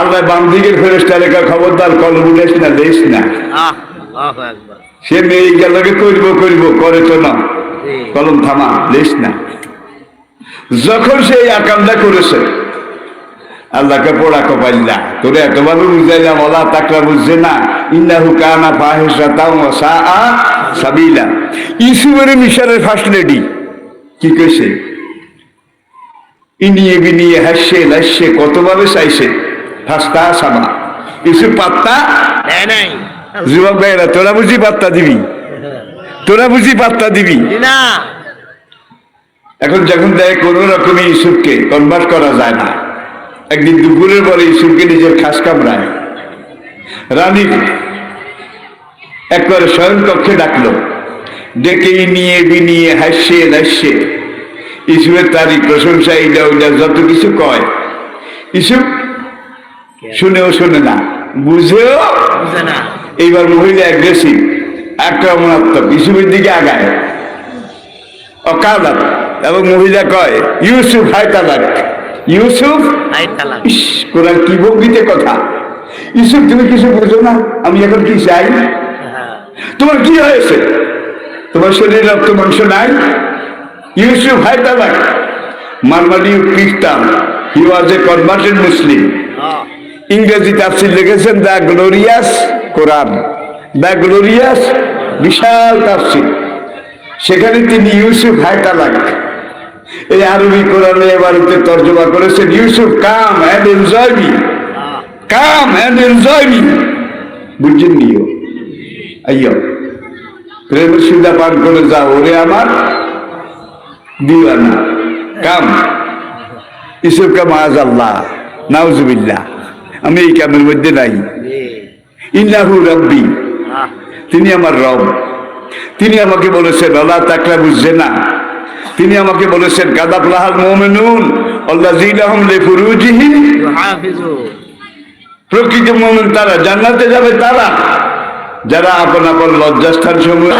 আল্লাহ বাম দিকের ফেরেশতা লেখা, খবরদার কলম উঠাইস না, দেশ না। আহ আহ একবার সে মেয়ে এইটার লগে করবো করবো, করে তো না, জি কলম থামা, দেশ না। যখন সে এই আকামটা করেছে, আল্লাহকে পোড়া কপাইল্লা, তোরে এতভাবে বুঝাইলাম, ওলা তাকরা বুঝছে না, ইন্নাহু কানা ফাহিশাতাও ওয়া সাআ সাবিলা। ইউসুফের মিশরের ফার্স্ট লেডি কি কইছে? ইনিয়ে বিনিয়ে হাসছে লাসছে, কতভাবে চাইছে, ফাস্তা সাবা। ইউসুফ পাত্তা দেয় নাই যুবক ভাইরা, তোরা বুঝি পাত্তা দিবি, তোরা বুঝি পাত্তা দিবি। জি না এখন যখন দেয় কোন রকমে ইউসুফকে কনভার্ট করা যায় না, একদিন দুপুরের পরে ইউসুফকে নিজের খাস কামরায় রানী একবারে শয়ন কক্ষে ডাকলো, ডেকে নিয়ে বিনিয়ে হাসছে লাসছে ইউসুফের তারিখ প্রশংসা, এইটা ওইটা যত কিছু কয়, ইউসুফ শুনেও শোনে না, বুঝেও। বুঝে না এইবার মহিলা অ্যাগ্রেসিভ, আক্রমণাত্মক, ইউসুফের দিকে আগায় অকালাত, এবং মহিলা কয়, ইউসুফ হায় তালাক, ইউসুফ। আই তালাক ইস, কোরআন কি ভঙ্গিতে কথা। ইউসুফ তুমি কিছু বুঝো না, আমি এখন কি চাই? হ্যাঁ তোমার কি হয়েছে? তোমার শরীরে রক্ত মাংস নাই? ইউসুফ হায় তালাক। মারমালি খ্রিস্টান, হি ওয়াজ এ কনভার্টেড মুসলিম। আহ ইংরেজি তাফসীর লিখেছেন the glorious Quran, the glorious, বিশাল তাফসীর। সেখানে তিনি ইউসুফ হায় তালাক এই আরবি কোরআনে এবারেতে তর্জমা করেছেন, ইউসুফ come and enjoy me, ah come and enjoy me. বুঝছেন নিও, আইয়ো প্রেমের সুদা পান করে যাও, ওরে আমার দিওয়ানা, কাম। ইউসুফ কা মাআযাল্লাহ, নাউজুবিল্লাহ, আমি এই কামের মধ্যে নাই। জি ইন্নাহু রাব্বি, আহ তিনি আমার রব। তিনি আমাকে বলেছেন আল্লাহ তাকরা বুঝছে না, তিনি আমাকে বলেছেন কাদাফলাহাল মুমিনুন আল্লাযীনা হুম লিফুরুজিহিম, ইউহাফিজু প্রকৃত মুমিন তারা, জান্নাতে যাবে তারা যারা আপন আপন লজ্জাস্থান সমূহ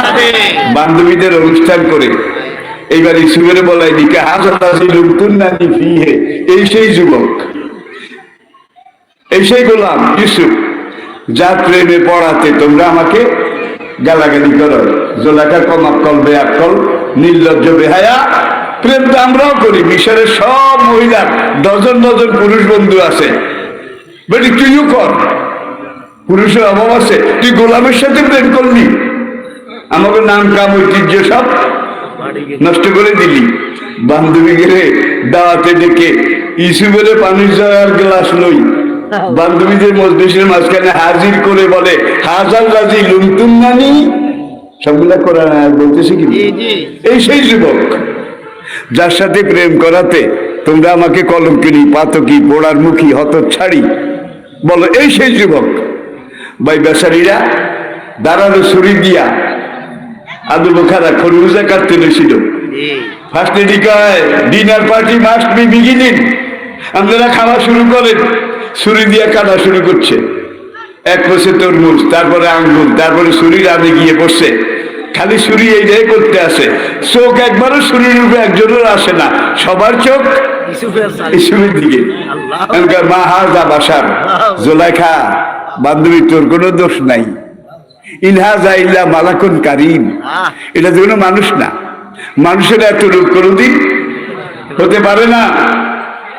বান্ধবীদের অনুষ্ঠান করে। এইবার ইসুফের বলাই দিকে হাজার লুমতুন্নানি ফিহে, এই সেই যুবক, এই সেই গোলাম ইউসুফ, যার প্রেমে পড়াতে তোমরা আমাকে গালাগালি করো। জোলাকা কমাক কল বেয়াক কল, নির্লজ্জ বেহায়া। প্রেম তো আমরাও করি, মিশরের সব মহিলার ডজন ডজন পুরুষ বন্ধু আছে, বেটি তুইও কর, পুরুষের অভাব আছে, তুই গোলামের সাথে প্রেম করলি, আমাকে নাম কাম ঐতিহ্য সব বাড়ি গেছে নষ্ট করে দিলি। বান্ধবী গেলে দাওয়াতে ডেকে ইসুফের পানি জয়ার গ্লাস লই, বান্ধবীদের মজলিসের মাঝখানে হাজির করে বলে, হাজার রাজি লুমতুন্নানি, সবগুলা করা বলতেছে কি? জি জি এই সেই যুবক যার সাথে প্রেম করাতে তোমরা আমাকে কলঙ্কিনী, পাতকি, পোড়ার মুখী, হতচ্ছাড়ি বলো, এই সেই যুবক। ভাই বেচারীরা দাঁড়ালো ছুরি দিয়া, আদু বোখারা খরবুজা কাটতে লেছিল। জি ফার্স্ট লেডি কয়, dinner party must be beginning. আপনারা খাওয়া শুরু করেন, ছুরি দিয়ে কাটা শুরু করছে। এক পয়সে তরমুজ, তারপরে আঙ্গুর, তারপরে ছুরি রাঁধে গিয়ে বসছে, খালি ছুরি এইটাই করতে আসে। চোখ একবারও ছুরির রূপে একজনের আসে না, সবার চোখ ইউসুফের সাথে ইসুফের দিকে। আল্লাহ মা হাজা বাসার, জোলাইখা বান্ধবী তোর কোনো দোষ নাই, ইনহাজা ইল্লা মালাকুন কারিম, আহ এটা তো কোনো মানুষ না, মানুষের এত রূপ কোনোদিন হতে পারে না।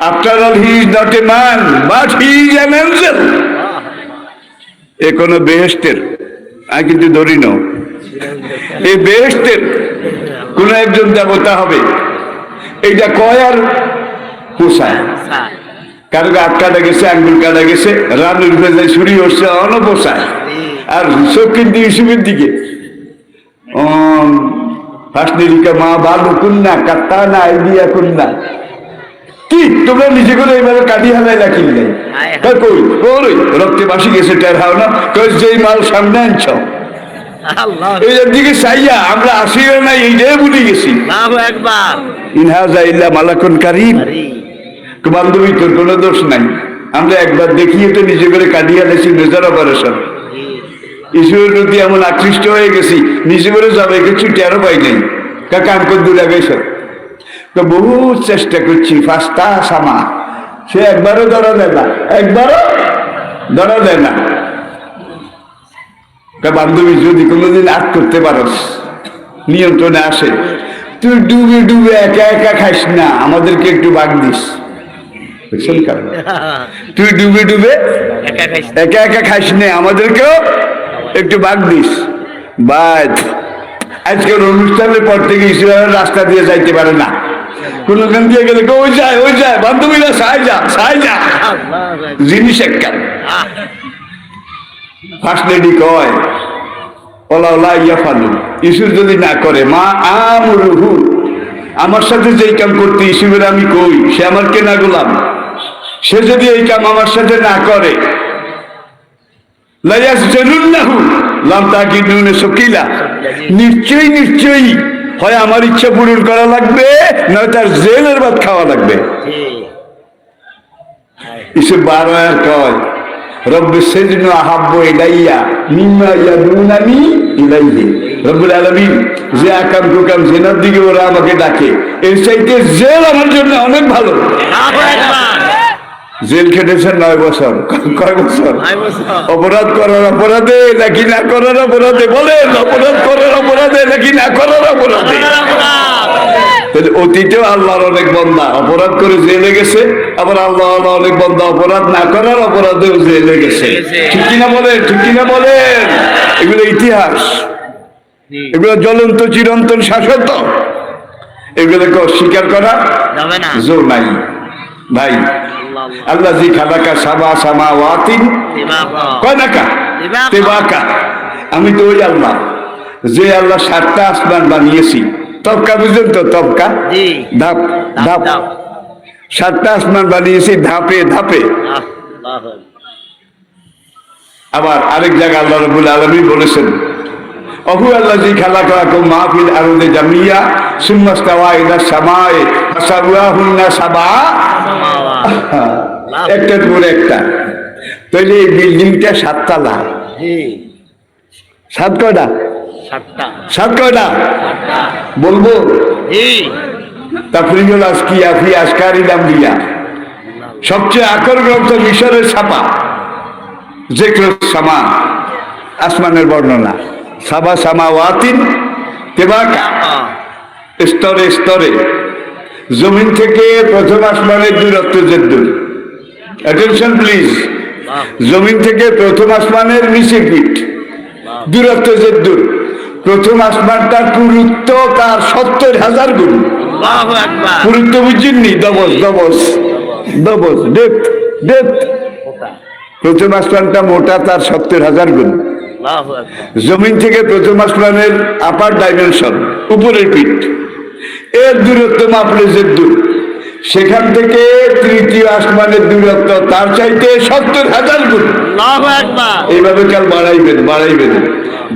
After all he is not a man but he is an angel. এ কোনো বেহেশতের, আমি কিন্তু ধরি না, এই বেহেশতের কোন একজন দেবতা হবে, এইটা কয় আর পোষায়। স্যার কারো হাত কাটা গেছে, আঙ্গুল কাটা গেছে, রানুর ভেজায় ছুরি হচ্ছে, অনপোষায়। জি আর চোখ কিন্তু ইসুফের দিকে, ফাসনিকা মা বালু কুন্না কাত্তা না আইডিয়া কুন্না। কি তোমরা নিজে করে এইভাবে কাটি হালাই রাখিল নাই? কই কই রক্তে বাসি গেছে টের হাও না? কই যেই মাল সামনে আনছ আল্লাহ এর দিকে চাইয়া আমরা আসিও না, এইটাই ভুলে গেছি। আল্লাহু আকবার। ইনহাজা ইল্লা মালাকুন কারীম। বান্ধবী তোর কোনো দোষ নাই, আমরা একবার দেখিয়ে তো নিজে করে কাটিয়ে আনেছি মেজর অপারেশন। ঈশ্বরের প্রতি এমন আকৃষ্ট হয়ে গেছি নিজে করে যাবে কিছু টেরো পাই নাই। কাকা আমি দূর লাগাইছ তো বহু চেষ্টা করছি ফাস্তা সামা, সে একবারও ধরা দেয় না, একবারও ধরা দেয় না। বান্ধবী যদি কোনোদিন আট করতে পারস, নিয়ন্ত্রণে আসে, তুই ডুবে ডুবে একা একা খাইস না, আমাদেরকে একটু ভাগ দিস। তুই ডুবে ডুবে একা একা খাইস না, আমাদেরকেও একটু ভাগ দিস। বাদ আজকের অনুষ্ঠানের পর থেকে ইসরায়েল রাস্তা দিয়ে যাইতে পারে না, কোনখান দিয়ে গেলে ওই যায় ওই যায়, বান্ধবীরা সাই যা সাই যা, জিনিস একটা ফার্স্ট লেডি কয় ওলা ইয়া ফালু, ইসুর যদি না করে মা আমরুহু, আমার সাথে যেই কাম করতে ইসুরের আমি কই, সে আমার কেনা গোলাম, সে যদি এই কাম আমার সাথে না করে লায়াস জানুন্নাহু লাম তাকিদুন সকিলা, নিশ্চয়ই নিশ্চয়ই হয় আমার ইচ্ছা পূরণ করা লাগবে, নয় তার জেলের ভাত খাওয়া লাগবে। ইসু 12 কয় রব্বি সিজনু আহাব্বু ইলাইয়া মিম্মা ইয়াদুনানি ইলাইহি। রব্বুল আলামিন যে আকাম কুকাম জেনার দিকে ওরা আমাকে ডাকে, এর চাইতে জেল আমার জন্য অনেক ভালো। জেল খেটেছেন 9 বছর। কয় বছর? অপরাধ করার অপরাধে নাকি না করার অপরাধে? বলেন, অপরাধ করার অপরাধে নাকি না করার অপরাধে? অতীতেও আল্লাহর অনেক বান্দা অপরাধ করে জেলে গেছে, আবার আল্লাহ অনেক বান্দা অপরাধ না করার অপরাধেও জেলে গেছে। ঠিক কিনা বলেন? ঠিক কিনা বলেন? এগুলো ইতিহাস, এগুলো জ্বলন্ত চিরন্তন শাশ্বত, এগুলোকে অস্বীকার করা জোর নাই। ভাই আল্লাহ জি খালাকা সাবা সামাওয়াতিন কয়নাকা তেবাকা, আমি তো ওই আল্লাহ যে আল্লাহ 7টা আসমান বানিয়েছি। তবকা বুঝলেন তো? তবকা ধাপ ধাপ, 7টা আসমান বানিয়েছি ধাপে ধাপে। আবার আরেক জায়গায় আল্লাহ রাব্বুল আলামিন বলেছেন অহু আল্লাযী খালাকাকুম মা ফিল আরদি জামিয়া সুম্মা ইসতাওয়া ইলা সামায়ে ফাসাওয়াহুন্না সাবআ, একটার পরে একটা। তাহলে এই বিল্ডিংটা 7 তলা, 7 কয়টা? 7 কয়টা বলবো? তাফরিজুল আসকিয়া ফি আসকারিল আমবিয়া, সবচেয়ে আকর গ্রন্থ মিশরের ছাপা যিকরুস সামা, আসমানের বর্ণনা, সাবা সামাওয়াতিন তেবাকা, স্তরে স্তরে। জমিন থেকে প্রথম আসমানের দূরত্ব যেদূর, অ্যাটেনশন প্লিজ, জমিন থেকে প্রথম আসমানের নিচে ফিট দূরত্ব যেদূর, প্রথম আসমানটার পুরুত্ব তার 70,000 গুণ। পুরুত্ব বুঝছেননি? দবস দবস দবস, ডেপথ ডেপথ। প্রথম আসমানটা মোটা তার 70,000 গুণ। জমিন থেকে প্রথম আসমানের আপার ডাইমেনশন, উপরের পিঠ, এর দূরত্ব মাপলে যে দূর, সেখান থেকে তৃতীয় আসমানের দূরত্ব তার চাইতে 70,000 গুণ। এইভাবে কাল বাড়াইবেন বাড়াইবেন,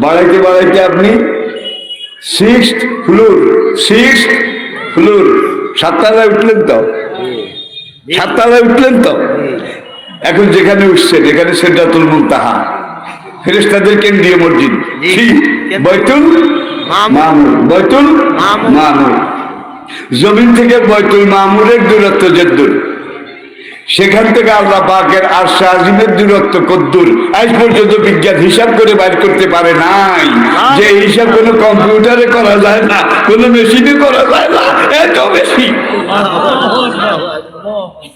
বাড়াইতে বাড়াইতে আপনি 6th ফ্লোর 7 তলায় উঠলেন তো, 7 তলায় উঠলেন তো। এখন যেখানে উঠছেন এখানে সিদরাতুল মুনতাহা, ফেরেশতাদের কেন্দ্রীয় মসজিদ, বাইতুল মামুর, বাইতুল মামুর। জমিন থেকে বাইতুল মামুরের দূরত্ব যেদূর, সেখান থেকে আল্লাহ পাকের আরশ আজিমের দূরত্ব কদ্দূর, আজ পর্যন্ত বিজ্ঞান হিসাব করে বাইর করতে পারে নাই। যে হিসাব কোনো কম্পিউটারে করা যায় না, কোনো মেশিনে করা যায় না, এত বেশি।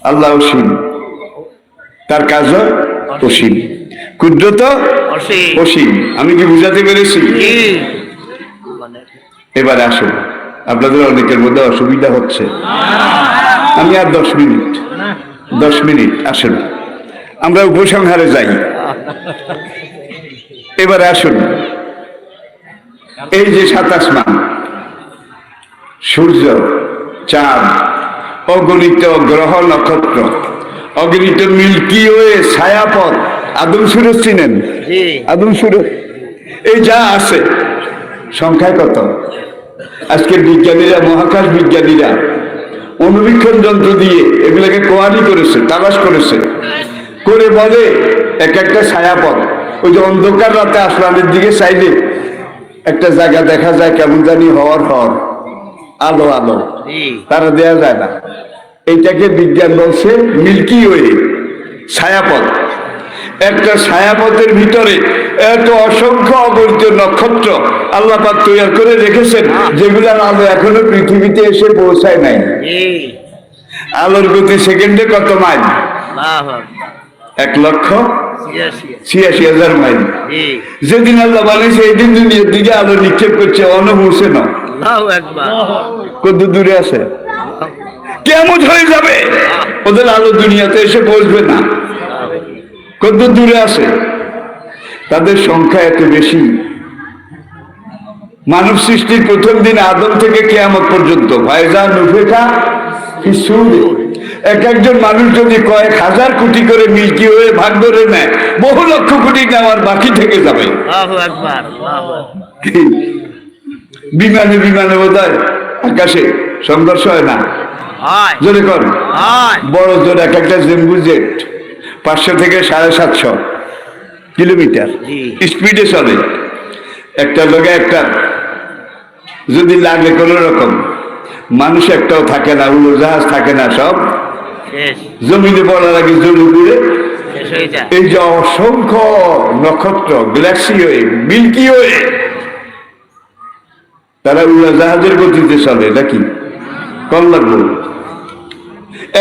আল্লাহ অসীম, তার কাজও অসীম, কুদরত অসীম। আমি কি বুঝাতে পেরেছি? এবার আসুন, আপনাদের অনেকের মধ্যে অসুবিধা হচ্ছে, আমি আর 10 মিনিট আসুন আমরা উপসংহারে যাই। এবার আসুন, এই যে সাত আসমান, সূর্য, চাঁদ, অগণিত গ্রহ নক্ষত্র, অগণিত মিল্কি ওয়ে, ছায়াপথ, আদম সুরজ চিনেন? জি। আদম সুরজ, এই যা আছে সংখ্যায় কত? আজকের বিজ্ঞানীরা, মহাকাশ বিজ্ঞানীরা অনুবীক্ষণ যন্ত্র দিয়ে এগুলোকে কোয়ালি করেছে, তালাশ করেছে, করে বলে এক একটা ছায়াপথ। ওই যে অন্ধকার রাতে আসমানের দিকে চাইলে একটা জায়গা দেখা যায় কেমন জানি হওয়ার আলো আলো, জি। তারা দেয়া যায় না। এইটাকে বিজ্ঞান বলছে মিল্কি ওয়ে, ছায়াপথ। একটা ছায়াপথের ভিতরে এত অসংখ্য অগণিত নক্ষত্র আল্লাহ পাক তৈরি করে রেখেছেন, যেগুলোর আলো এখনো পৃথিবীতে এসে পৌঁছায় নাই। জি। আলোর গতি সেকেন্ডে কত মাইল? আল্লাহু আকবার। 1,86,000 মাইল। জি। যেদিন আল্লাহ বানিয়েছে এই দিন দুনিয়ার দিকে আলো নিক্ষেপ করছে, অন্য পৌঁছে না। আল্লাহু আকবার। কত দূরে আছে? কেমন হয়ে যাবে, ওদের আলো দুনিয়াতে এসে পৌঁছবে না। কত দূরে আছে, তাদের সংখ্যা এত বেশি। মানব সৃষ্টির প্রথম দিন আদম থেকে কিয়ামত পর্যন্ত ভাইজা নুফেখা ফিসসূর, এক একজন মানুষ যদি কয়েক হাজার কোটি করে মিল্কি হয়ে ভাগ করে নেয়, বহু লক্ষ কোটি নেওয়ার বাকি থেকে যাবে। আল্লাহু আকবার। আল্লাহু আকবার। বিমানে বিমানে বোধহয় আকাশে সংঘর্ষ হয় না? হয়। জোরে কর। হয়। বড় জোর এক একটা জেম্বু জেট 500 থেকে 750 কিলোমিটার জি। স্পিডে চলে। একটা লোকে একটা যদি লাগে কোন রকম, মানুষ একটাও থাকে না, উড়োজাহাজ থাকে না, সব শেষ। জমিনে পড়ার আগে জমি উড়ে। শেষ হয়ে যায়। এই যে অসংখ্য নক্ষত্র, গ্যালাক্সি হয়ে, মিল্কি হয়ে, তারা উড়োজাহাজের গতিতে চলে নাকি? কম লাগবে।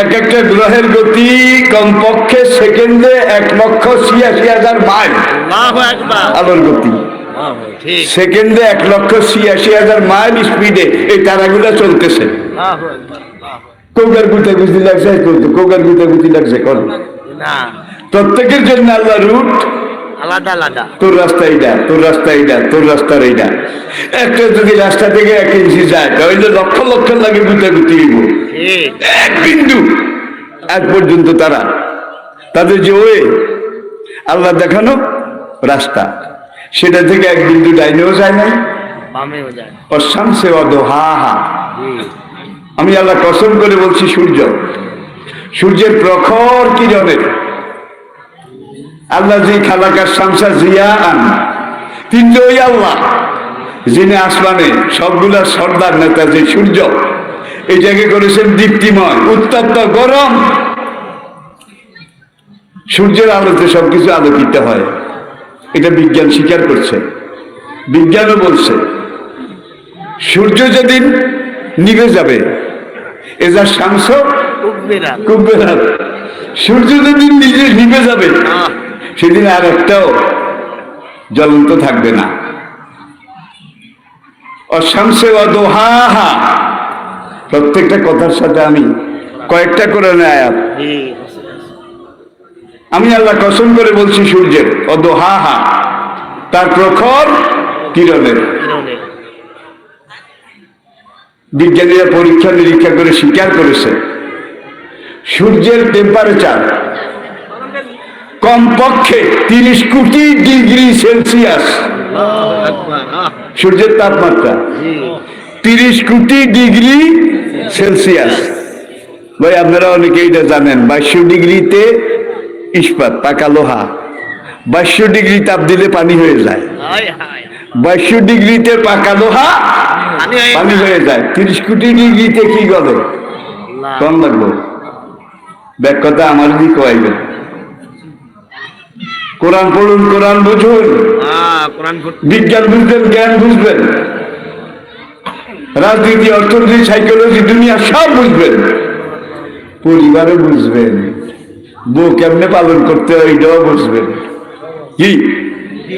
এক একটা গ্রহের গতি কমপক্ষে সেকেন্ডে 1,86,000 মাইল। আল্লাহু আকবার। আলোর গতি ঠিক। সেকেন্ডে 1,86,000 মাইল স্পিডে এই তারাগুলো চলতেছে। আল্লাহু আকবার। কোকার গুতাগুতি লাগছে, কোকার গুতাগুতি লাগছে কোন না, প্রত্যেকের জন্য আল্লাহ রুট আলাদা আলাদা। তোর রাস্তা এইটা, তোর রাস্তা এইটা, তোর রাস্তার এইটা। একটা যদি রাস্তা থেকে 1 ইঞ্চি যায় তাহলে লক্ষ লক্ষ লাগে গুতাগুতি হইব। ঠিক। এক বিন্দু আজ পর্যন্ত তারা, তাদের যে ওয়ে আল্লাহ দেখানো রাস্তা, সেটা থেকে এক বিন্দু ডাইনেও যায় না, বামেও যায়। অশামসে ওয়াদুহাহা। জি। আমি আল্লাহ কসম করে বলছি, সূর্যের প্রখর কিরণের আল্লাহ যে খালাকার শামসা জিয়াআন, তিনি ওই আল্লাহ যিনি আসমানে সবগুলা সর্দার নেতা, যে সূর্য এটাকে করেছেন দীপ্তিময়, উত্তপ্ত, গরম। সূর্যের আলোতে সবকিছু আলোকিত হয়, এটা বিজ্ঞান স্বীকার করছে। বিজ্ঞানও বলছে সূর্য যেদিন নিভে যাবে, এজা শামস কুব্বিরা। কুব্বেরাত, সূর্য যেদিন নিজে নিভে যাবে সেদিন আর একটাও জ্বলন্ত থাকবে না। অশামসে ওয়াদুহাহা, প্রত্যেকটা কথার সাথে আমি কয়েকটা করে আয়াত। জি। আমি আল্লাহ কসম করে বলছি সূর্যের, ওয়াদুহাহা, তার প্রখর কিরণের। কিরণে। বিজ্ঞানীরা পরীক্ষা নিরীক্ষা করে স্বীকার করেছে সূর্যের টেম্পারেচার কমপক্ষে 30 কোটি ডিগ্রি সেলসিয়াস। আল্লাহু আকবার। সূর্যের তাপমাত্রা জি। 30 কোটি ডিগ্রি সেলসিয়াস। ভাই আপনারা অনেকেই এটা জানেন, 2200 ডিগ্রিতে ইস্পাত, পাকা লোহা, 2200 ডিগ্রি তাপ দিলে পানি হয়ে যায়। হায় হায়। 2200 ডিগ্রিতে পাকা লোহা পানি হয়ে যায়, 30 কোটি ডিগ্রিতে কি গলে? আল্লাহ। কম লাগবো। ব্যাক কথা আমার কি কয়াইবেন? কোরআন পড়ুন, কোরআন বুঝুন, কোরআন বিজ্ঞান বুঝবেন, জ্ঞান বুঝবেন, রাজনীতি, অর্থনীতি, সাইকোলজি, দুনিয়া সব বুঝবেন, পরিবারও বুঝবেন, বউ কেমনে পালন করতে হয় এটাও বুঝবেন। কি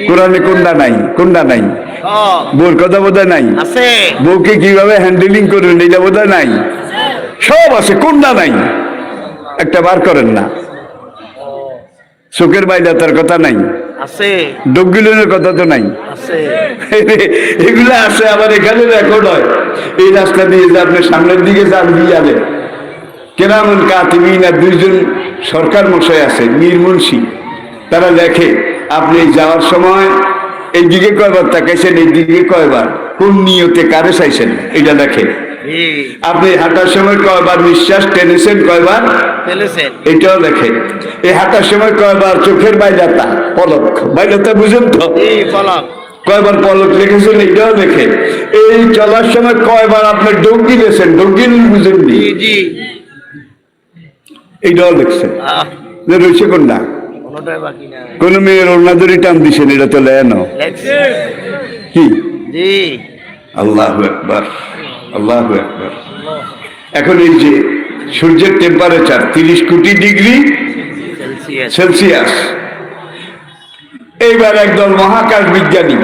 কোরআনে কোনটা নাই? কোনটা নাই? বউর কথা বোধহয় নাই, আছে। বউকে কিভাবে হ্যান্ডেলিং করবেন এটা বোধহয় নাই, সব আছে, কোনটা নাই? একটা বার করেন না, চোখের বাইরে তার কথা নাই। আছে ডগিলনের কথা তো নাই। আছে এগুলো আছে, আবার এখানে রেকর্ড হয়। এই রাস্তা দিয়ে যে আপনি সামনের দিকে যান দিয়ালে কেরামন কাতিবিনা দুইজন সরকার মশাই আছে মীর মুন্সি, তারা লেখে আপনি যাওয়ার সময় এই দিকে কয়বার তাকাইছেন, এই দিকে কয়বার, কোন নিয়তে কারে চাইছেন, এটা লেখে। জি আপনি হাঁটার সময় কয়বার নিঃশ্বাস টেনেছেন, কয়বার, ফেলেছেন এটাও লেখে। এই হাঁটার সময় কয়বার চোখের বাইলাতা পলক, বাইলাতা বুঝেন তো, এই পলক কয়বার পলক রেখেছেন, এটাও লেখে। এই চলার সময় কয়বার আপনি ডঙ্গি লেছেন, ডঙ্গি বুঝেননি, জি জি এইটাও লিখছেন। আহ যে রয়েছে কোনটা, কোনটাই বাকি না কোন মেয়ের ওনাদেরই টান দিছেন, এটা তো লেনো লেখছে কি। জি আল্লাহু আকবার, আল্লাহু আকবার। এখন এই যে সূর্যের টেম্পারেচার 30 কোটি ডিগ্রি সেলসিয়াস সেলসিয়াস। এইবার একদল মহাকাশ বিজ্ঞানী,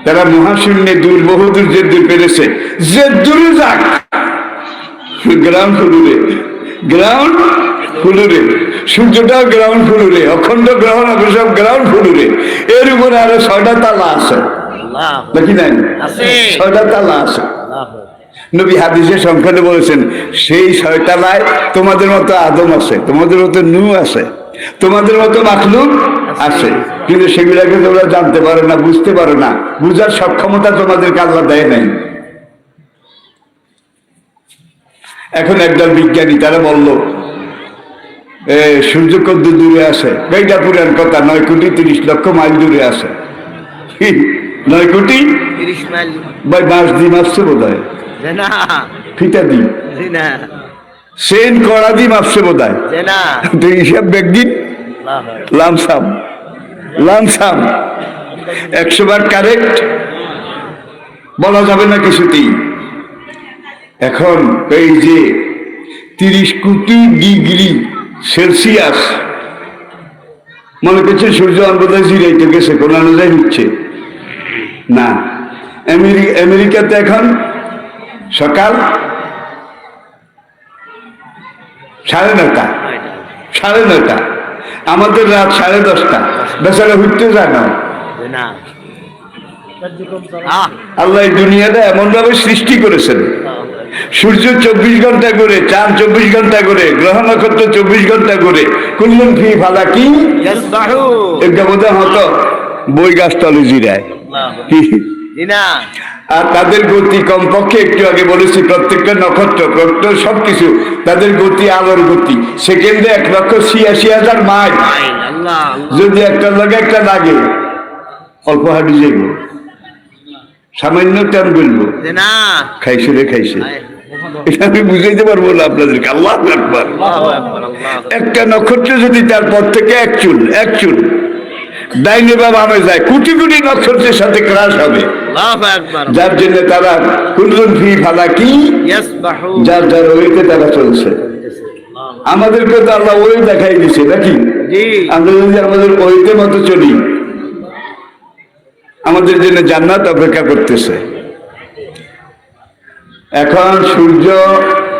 তারা মহাশূন্যে দূর বহুদূর যে দূর পেরেছে, যে দূরে যাক, গ্রাউন্ড ফ্লোরে, গ্রাউন্ড ফ্লোরে, সূর্যটাও গ্রাউন্ড ফ্লোরে, অখণ্ড গ্রহণ হবে সব গ্রাউন্ড ফ্লোরে। এর উপরে আরো 6টা তালা আছে, আল্লাহ দেখি নাই, আছে 6টা তালা আছে। আল্লাহ নবী হাদিসের সংখ্যানে বলেছেন সেই 6 তালায় তোমাদের মতো আদম আছে, তোমাদের মতো নূহ আছে, তোমাদের মতো মাখলুক আছে, কিন্তু সেগুলাকে তোমরা জানতে পারো না, বুঝতে পারো না, বুঝার সক্ষমতা তোমাদেরকে আল্লাহ দেয় নাই। এখন একদল বিজ্ঞানী তারা বলল সূর্য কত দূরে আছে, এইটা পুরান কথা, 9 কোটি 30 লক্ষ মাইল দূরে আছে। 9 কোটি 30 মাইল ভাই মাস দিন আসছে বোধ হয়, জেনা ফিতা দিন জেনা সেন কড়া দিন আসছে বোধ হয়, জেনা তো হিসাব ব্যাগদিন আল্লাহ লামসাম, লামসাম 100 বার কারেক্ট বলা যাবে না কিছুতেই। এখন এই যে 30 কোটি ডিগ্রি সেলসিয়াস, মনে করছে সূর্য অন্তর্জায় জিরাইতে গেছে, কোন অনুযায়ী হচ্ছে না। আমেরিকাতে এখন সকাল 9:30, 9:30, আমাদের রাত 10:30, বেচারা হইতে যায় না। জেনা আল্লাহ এই দুনিয়াটা এমন ভাবে সৃষ্টি করেছেন, সূর্য 24 ঘন্টা করে, চাঁদ 24 ঘন্টা করে, গ্রহ নক্ষত্র 24 ঘন্টা করে, কুল্লুন ফি ফালাকি ইয়াসবাহু এটা বোধহয় হতো বই গাছ তলে জিরায়। জিনা আর তাদের গতি কমপক্ষে একটু আগে বলেছি, প্রত্যেকটা নক্ষত্র প্রত্যেক সবকিছু তাদের গতি আলোর গতি, সেকেন্ডে 1,86,000 মাইল। আল্লাহ যদি একটা লাগে একটা লাগে, অল্প হাঁটি যাইব, সামান্য টান বলবো, জেনা খাইছে রে খাইছে, এটা আমি বুঝাইতে পারবো না আপনাদেরকে। আল্লাহু আকবার। আল্লাহু আকবার আল্লাহ একটা নক্ষত্র যদি তারপর থেকে এক চুল ডাইনে বা বামে যায়, কোটি কোটি নক্ষত্রের সাথে ক্রাশ হবে, আল্লাহু আকবার যার জন্য তারা কুল্লুন ফি ফালাকি ইয়াসবাহু যার যার ওইতে তারা চলছে। আমাদেরকে তো আল্লাহ ওই দেখাই দিছে নাকি, জি আমরা যদি আমাদের ওইতে মতো চলি, আমাদের জন্য জান্নাত অপেক্ষা করতেছে। এখন সূর্য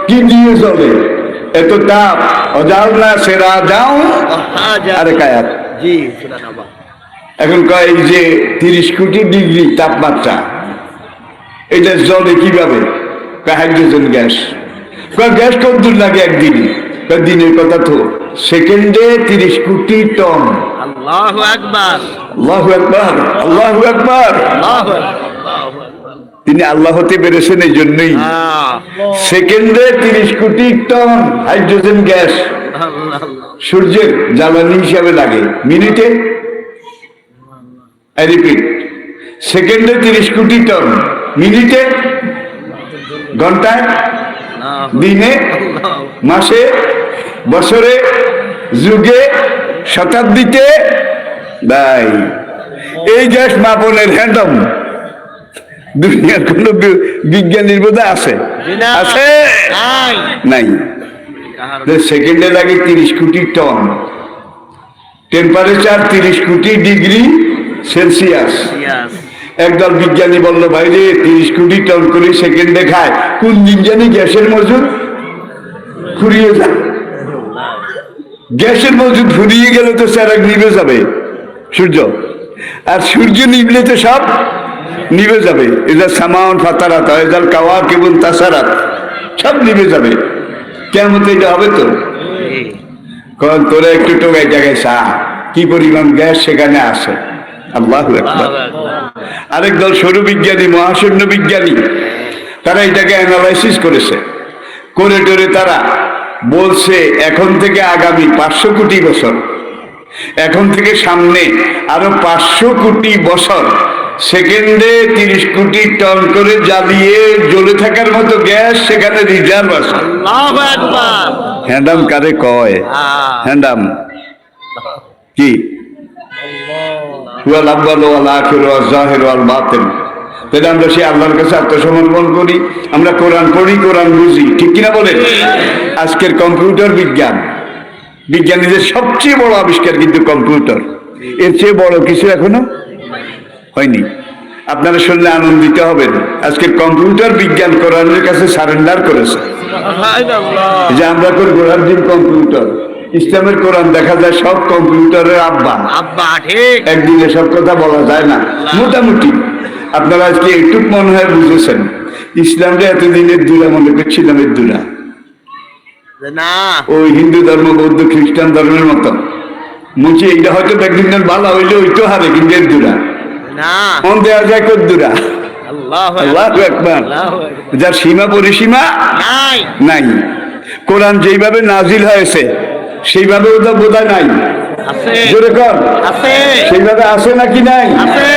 কি দিয়ে চলে, এত তাপ, অজাও না সেরা যাও আরে কায়াত। জি সুবহানাল্লাহ এখন কয় এই যে 30 কোটি ডিগ্রি তাপমাত্রা, এটা জলে কিভাবে, হাইড্রোজেন গ্যাস। গ্যাস কত দূর লাগে একদিনে, দিনের কথা তো, সেকেন্ডে 30 কোটি টন। আল্লাহু আকবার আল্লাহু আকবার, আল্লাহু আকবার। আল্লাহু আকবার তিনি আল্লাহ হতে পেরেছেন এই জন্যই। সেকেন্ডে 30 কোটি টন হাইড্রোজেন গ্যাস আল্লাহ সূর্যের জ্বালানি হিসাবে লাগে। মিনিটে, আই রিপিট, সেকেন্ডে 30 কোটি টন, মিনিটে, ঘন্টায়, দিনে, মাসে, বছরে, যুগে, শতাব্দীতে, ভাই এই গ্যাস মাপনের হ্যান্ডম দুনিয়ার কোন বিজ্ঞানীর বোধহয় আছে? আছে নাই। সেকেন্ডে লাগে 30 কোটি টন, টেম্পারেচার 30 কোটি ডিগ্রি সেলসিয়াস। একদল বিজ্ঞানী বলল ভাই রে 30 কোটি টন করে সেকেন্ডে খায়, কোন দিন জানি গ্যাসের মজুদ ফুরিয়ে যায়। গ্যাসের মজুদ ফুরিয়ে গেলে তো স্যার নিভে যাবে, সূর্য। আর সূর্য নিবলে তো সব নিভে যাবে। এজাল সামাউন ফাতারাত, এজাল কাওয়াকিবুন তাসারাত, সব নিভে যাবে। কেমন এটা হবে তো? জি। কারণ তোরা একটু টোকাই জায়গায় চা, কি পরিমাণ গ্যাস সেখানে আসে। আল্লাহু আকবার। আল্লাহু আকবার। আরেক দল সৌর বিজ্ঞানী, মহাশূন্য বিজ্ঞানী, তারা এটাকে অ্যানালাইসিস করেছে, করে টরে তারা বলছে এখন থেকে আগামী 500 কোটি বছর, এখন থেকে সামনে আরো 500 কোটি বছর সেকেন্ডে 30 কোটি টন করে জ্বালিয়ে জ্বলে থাকার মতো গ্যাস সেখানে রিজার্ভ আছে। আল্লাহু আকবার। হ্যান্ডাম কারে কয়? হ্যান্ডাম কি? হুয়াল আউয়াল ওয়াল আখির ওয়াল যাহির ওয়াল বাতিন। তাহলে আমরা সেই আল্লাহর কাছে আত্মসমর্পণ করি, আমরা কোরআন পড়ি, কোরআন বুঝি, ঠিক কিনা বলেন? আজকের কম্পিউটার বিজ্ঞান, বিজ্ঞানীদের সবচেয়ে বড় আবিষ্কার কিন্তু কম্পিউটার। এর চেয়ে বড় কিছু এখনো হয়নি। আপনারা শুনলে আনন্দিত হবেন, আজকের কম্পিউটার বিজ্ঞান কোরআনের কাছে সারেন্ডার করেছে। সুবহানাল্লাহ। যে আমরা করি গোড়ার দিন কম্পিউটার, ইসলামের কোরআন দেখা যায় সব কম্পিউটারের আব্বা। আব্বা ঠিক। একদিনে সব কথা বলা যায় না, মোটামুটি আপনারা আজকে একটু মনে হয় বুঝেছেন। ইসলামটা এতদিনের দূরা মনে করছিলাম, এর দূরা না। ওই হিন্দু ধর্ম, বৌদ্ধ, খ্রিস্টান ধর্মের মতো মুচি এইটা হয়তো একদিনের ভালো হইলে ওইটো হারে, কিন্তু এর দূরা না। মন দেওয়া যায় কত দূরা। আল্লাহু আল্লাহু আকবার। আল্লাহু আকবার। যার সীমা পরিসীমা নাই। নাই। কোরআন যেইভাবে নাজিল হয়েছে সেইভাবে ওটা বোধহয় নাই। আছে। জোরে কর, আছে। সেইভাবে আছে নাকি নাই? আছে।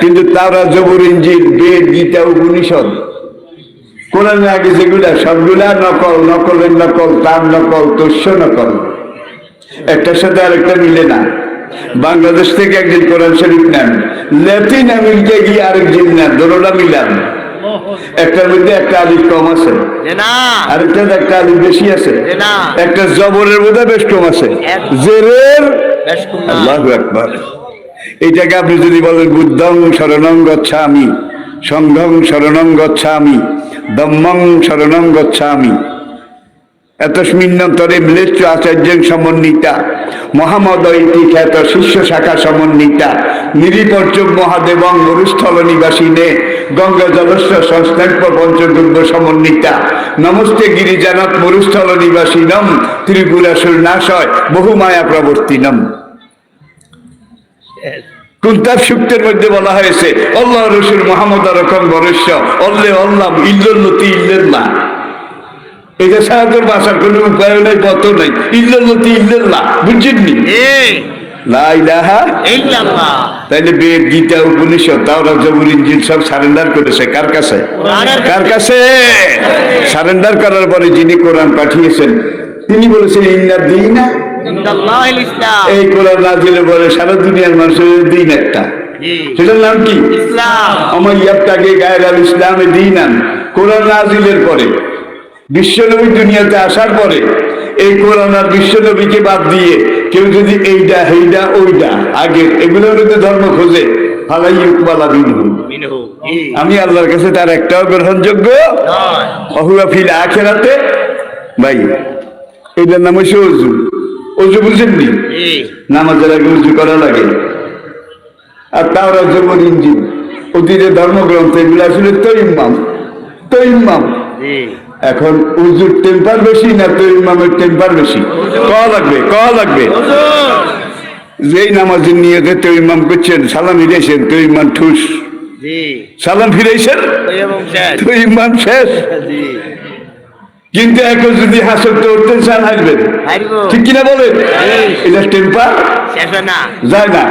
কিন্তু তারা জবর, ইঞ্জিল, বেদ, গীতা, উপনিষদ, কোরআনের আগে যেগুলা সবগুলা নকল, নকলের নকল, তার নকল, তস্য নকল, একটার সাথে আরেকটা মিলে না। বাংলাদেশ থেকে একদিন কোরআন শরীফ নেন, ল্যাটিন আমেরিকা গিয়ে আরেক জিন নেন, দোনোটা মিলান। একটার মধ্যে একটা আলিফ কম আছে, না। আরেকটার একটা আলিফ বেশি আছে, না। একটা জবরের মধ্যে বেশ কম আছে, জেরের। বেশ কম না। আল্লাহু আকবার। এইটাকে আপনি যদি বলেন বুদ্ধং শরণং গচ্ছামি, সংঘং শরণং গচ্ছামি, ধম্মং শরণং গচ্ছামি, এতস্মিন্নন্তরে ম্লেচ্ছ আচার্যং সমন্বিতা, মহামদ ইতি খ্যাত শিষ্য শাখা সমন্বিতা, নিরিপর্য মহাদেবং মরুস্থল নিবাসিনে, গঙ্গা জলস্ব সংস্থাপ্য পঞ্চদুর্গ সমন্বিতা, নমস্তে গিরিজানাথ মরুস্থল নিবাসিনম, ত্রিপুরাসুর নাশয় বহুমায়া প্রবর্তিনম। কুন্তার সূক্তের মধ্যে বলা হয়েছে আল্লাহ রসুল মোহাম্মদ রকম বরস্য অল্লে অল্লাম ইল্লতি ইল্লাল্লাহ। এটা ছাড়া তোর বাসার কোনো উপায় নাই, পথ নাই। ইল্লতি ইল্লাল্লাহ, বুঝছেননি? লা ইলাহা ইল্লাল্লাহ। তাইলে বেদ, গীতা, উপনিষদ, তাওরাত, জবুর, ইনজিল সব সারেন্ডার করেছে কার কাছে? কার কাছে? সারেন্ডার করার পরে যিনি কোরআন পাঠিয়েছেন তিনি বলেছেন ইন্না দীনা ইন্দাল্লাহিল ইসলাম। এই কোরআন নাজিলে বলে সারা দুনিয়ার মানুষের দিন একটা, জি। সেটার নাম কি? ইসলাম। আমার ইয়াবতাগে গায়রাল ইসলামে দীনান। কোরআন নাজিলের পরে, বিশ্বনবী দুনিয়াতে আসার পরে এই কোরআন আর বিশ্বনবীকে বাদ দিয়ে কেউ যদি এইটা হেইটা ওইটা আগের এগুলোর মধ্যে ধর্ম খোঁজে, ফালাই ইউকবালা বিনহু, মিনহু। জি। আমি আল্লাহর কাছে তার একটাও গ্রহণযোগ্য নয়। অহুয়া ফিল আখিরাতে। ভাই এটার নাম হচ্ছে অজু। অজু বুঝেননি? জি। নামাজের আগে উজু করা লাগে। আর তাওরাত, জবুর, ইনজিল অতীতের ধর্মগ্রন্থ এগুলো আসলে তৈম্মাম, তৈম্মাম। জি। এখন উজুর টেম্পার বেশি না তৈম্মামের টেম্পার বেশি? কওয়া লাগবে, কওয়া লাগবে। হুজুর। যেই নামাজের নিয়তে তৈম্মাম করছেন, সালাম ফিরেছেন, তৈম্মান ঠুস। জি। সালাম ফিরেছেন, এবং শেষ। তৈম্মান শেষ। জি। কিন্তু এখন যদি হাসতে উঠতে চান হাসবেন, হারবো। ঠিক কিনা বলেন? এটা টেম্পার শেষ হয় না। যায় না,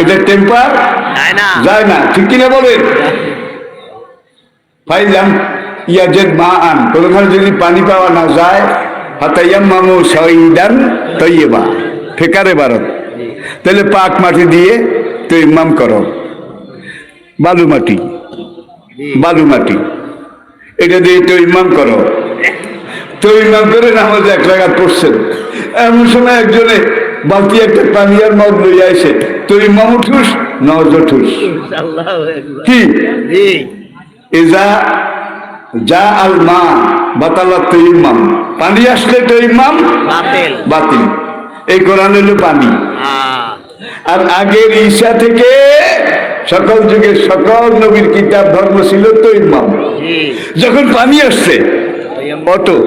এটা টেম্পার তাই না। যায় না, ঠিক কিনা বলেন? ফাইলাম ইয়াজেদ মা আন, কোনোখানে যদি পানি পাওয়া না যায়, হাতাইয়াম মামু সাইদান তৈয়বা, ফেকারে ভারত, তাহলে পাক মাটি দিয়ে তো ইমাম করো। বালু মাটি, বালু মাটি, এটা দিয়ে তো ইমাম করো। তো ইমাম করে নামাজ এক রাকাত পড়ছেন, এমন সময় একজনে বালতি একটা পানি আর মগ লইয়া এসে তো ইমাম ঠুস, নজ ঠুস। আল্লাহু আকবার। কি জি। এজা যা আল মা বাতালা তৈমাম, পানি আসলে তৈমাম বাতিল। বাতিল। এই কোরআন হলো পানি। আর আগের ঈসা থেকে সকল যুগের সকল নবীর কিতাব ধর্ম ছিল তৈমাম। জি যখন পানি আসছে অটো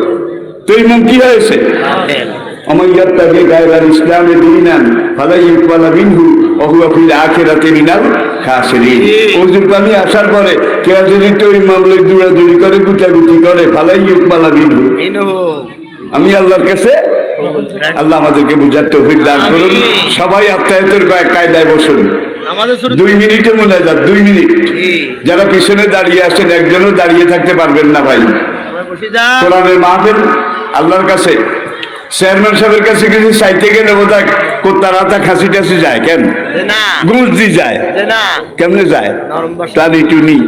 তৈমাম কি হয়েছে? কাফের। ومن يبتغي غير الاسلام دينا فلن يقبل منه وهو في الاخره من الخاسرين। ওজুর পানি আসার পরে কেউ যদি তৈমাম লই দৌড়াদৌড়ি করে গুটাগুটি করে ফালাই ইকবাল মিনহু, মিনহু আমি আল্লাহর কাছে, আল্লাহ আমাদেরকে বুঝার তৌফিক দান করুন। সবাই আত্মায়তের কায়দায় বসুন, আমাদের শুরু 2 মিনিটে মোনাজাত, 2 মিনিট। জি যারা পিছনে দাঁড়িয়ে আছেন একজনও দাঁড়িয়ে থাকতে পারবেন না ভাই। আমরা বসে যাও। কোরআনের মাহফিল আল্লাহর কাছে, চেয়ারম্যান সাহেবের কাছে কিছু চাইতে গেলে বোধ কোত্তারাতা খাসি টাসি যায়, কেন যে না ঘুষ দি যায়, যে না কেমনে যায়, নরম বসা। টানি টুনি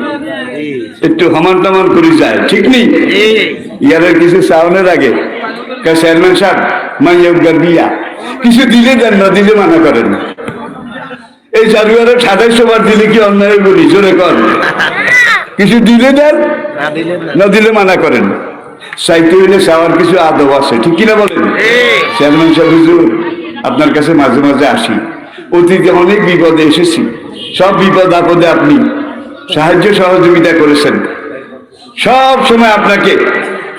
জি একটু হামান টামান করে যায়, ঠিক নেই? জি ইয়ারের কিছু চাওয়ানোর আগে চেয়ারম্যান সাহেব মাইয়ার বিয়া কিছু দিলে দেন, না দিলে মানা করেন। এই জানুয়ারে 28 বার দিলে কি অন্যায় বলি? জোরে কর। কিছু দিলে দেন, না দিলেন না। না দিলে মানা করেন। চাইতে হইলে চাওয়ার কিছু আদব আছে, ঠিক কিনা বলেন? চেয়ারম্যান সাহেব হুজুর, আপনার কাছে মাঝে মাঝে আসি, অতীতে অনেক বিপদে এসেছি, সব বিপদ আপদে আপনি সাহায্য সহযোগিতা করেছেন, সব সময় আপনাকে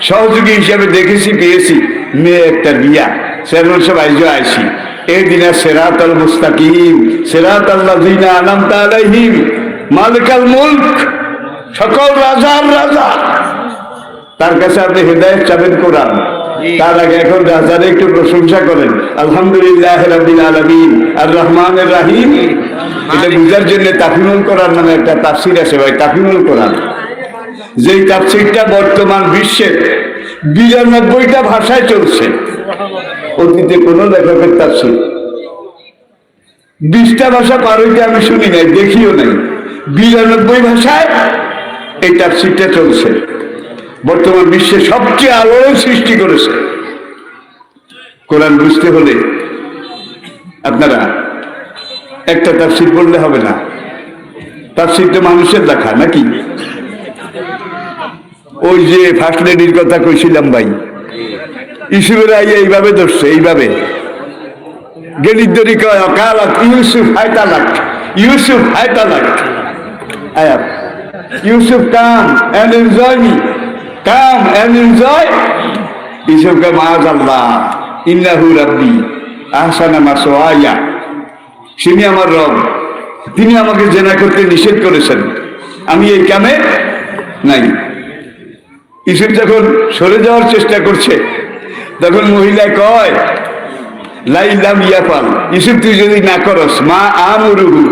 সহযোগী হিসাবে দেখেছি, পেয়েছি। মেয়ে একটা বিয়া, চেয়ারম্যান সাহেব আইজো আইসি এই দিনা সিরাতাল মুস্তাকিম সিরাতাল্লাযিনা আনআমতা আলাইহিম মালিকাল মুলক, সকল রাজার রাজা, তার কাছে আপনি হেদায়েত চাবেন কোরআন। তার আগে এখন রাজারে একটু প্রশংসা করেন, আলহামদুলিল্লাহ রাব্বিল আলামিন আর রহমানির রহিম। এটা বুঝার জন্য তাফসীরুল কোরআন নামে একটা তাফসীর আছে ভাই, তাফসীরুল কোরআন। যেই তাফসীরটা বর্তমান বিশ্বের 92টা ভাষায় চলছে। অতীতে কোন লেখকের তাফসীর 20টা ভাষা পার হইতে আমি শুনি নাই, দেখিও নাই। 92 ভাষায় এই তাফসীরটা চলছে। বর্তমান বিশ্বে সবচেয়ে আলোড়ন সৃষ্টি করেছে। কোরআন বুঝতে হলে আপনারা একটা তাফসীর পড়লে হবে না, তাফসীর তো মানুষের লেখা নাকি? ওই যে ফার্স্ট লেডির কথা কইছিলাম ভাই, ইসুফের আইয়া এইভাবে ধরছে, এইভাবে গেলিদ্দরি কয় অকালাত ইউসুফ হায়তালাক, ইউসুফ হায়তালাক। আয়াত Yusuf come and enjoy me, come and enjoy. ইউসুফকে মাআযাল্লাহ ইন্নাহু রাব্বি আহসানা মাসওয়ায়া, তিনি আমার রব, তিনি আমাকে জেনা করতে নিষেধ করেছেন, আমি এই কামে নাই। ইউসুফ যখন সরে যাওয়ার চেষ্টা করছে তখন মহিলা কয় লাইলাম ইয়াফাল, ইউসুফ তুই যদি না করস মা আমরুহু,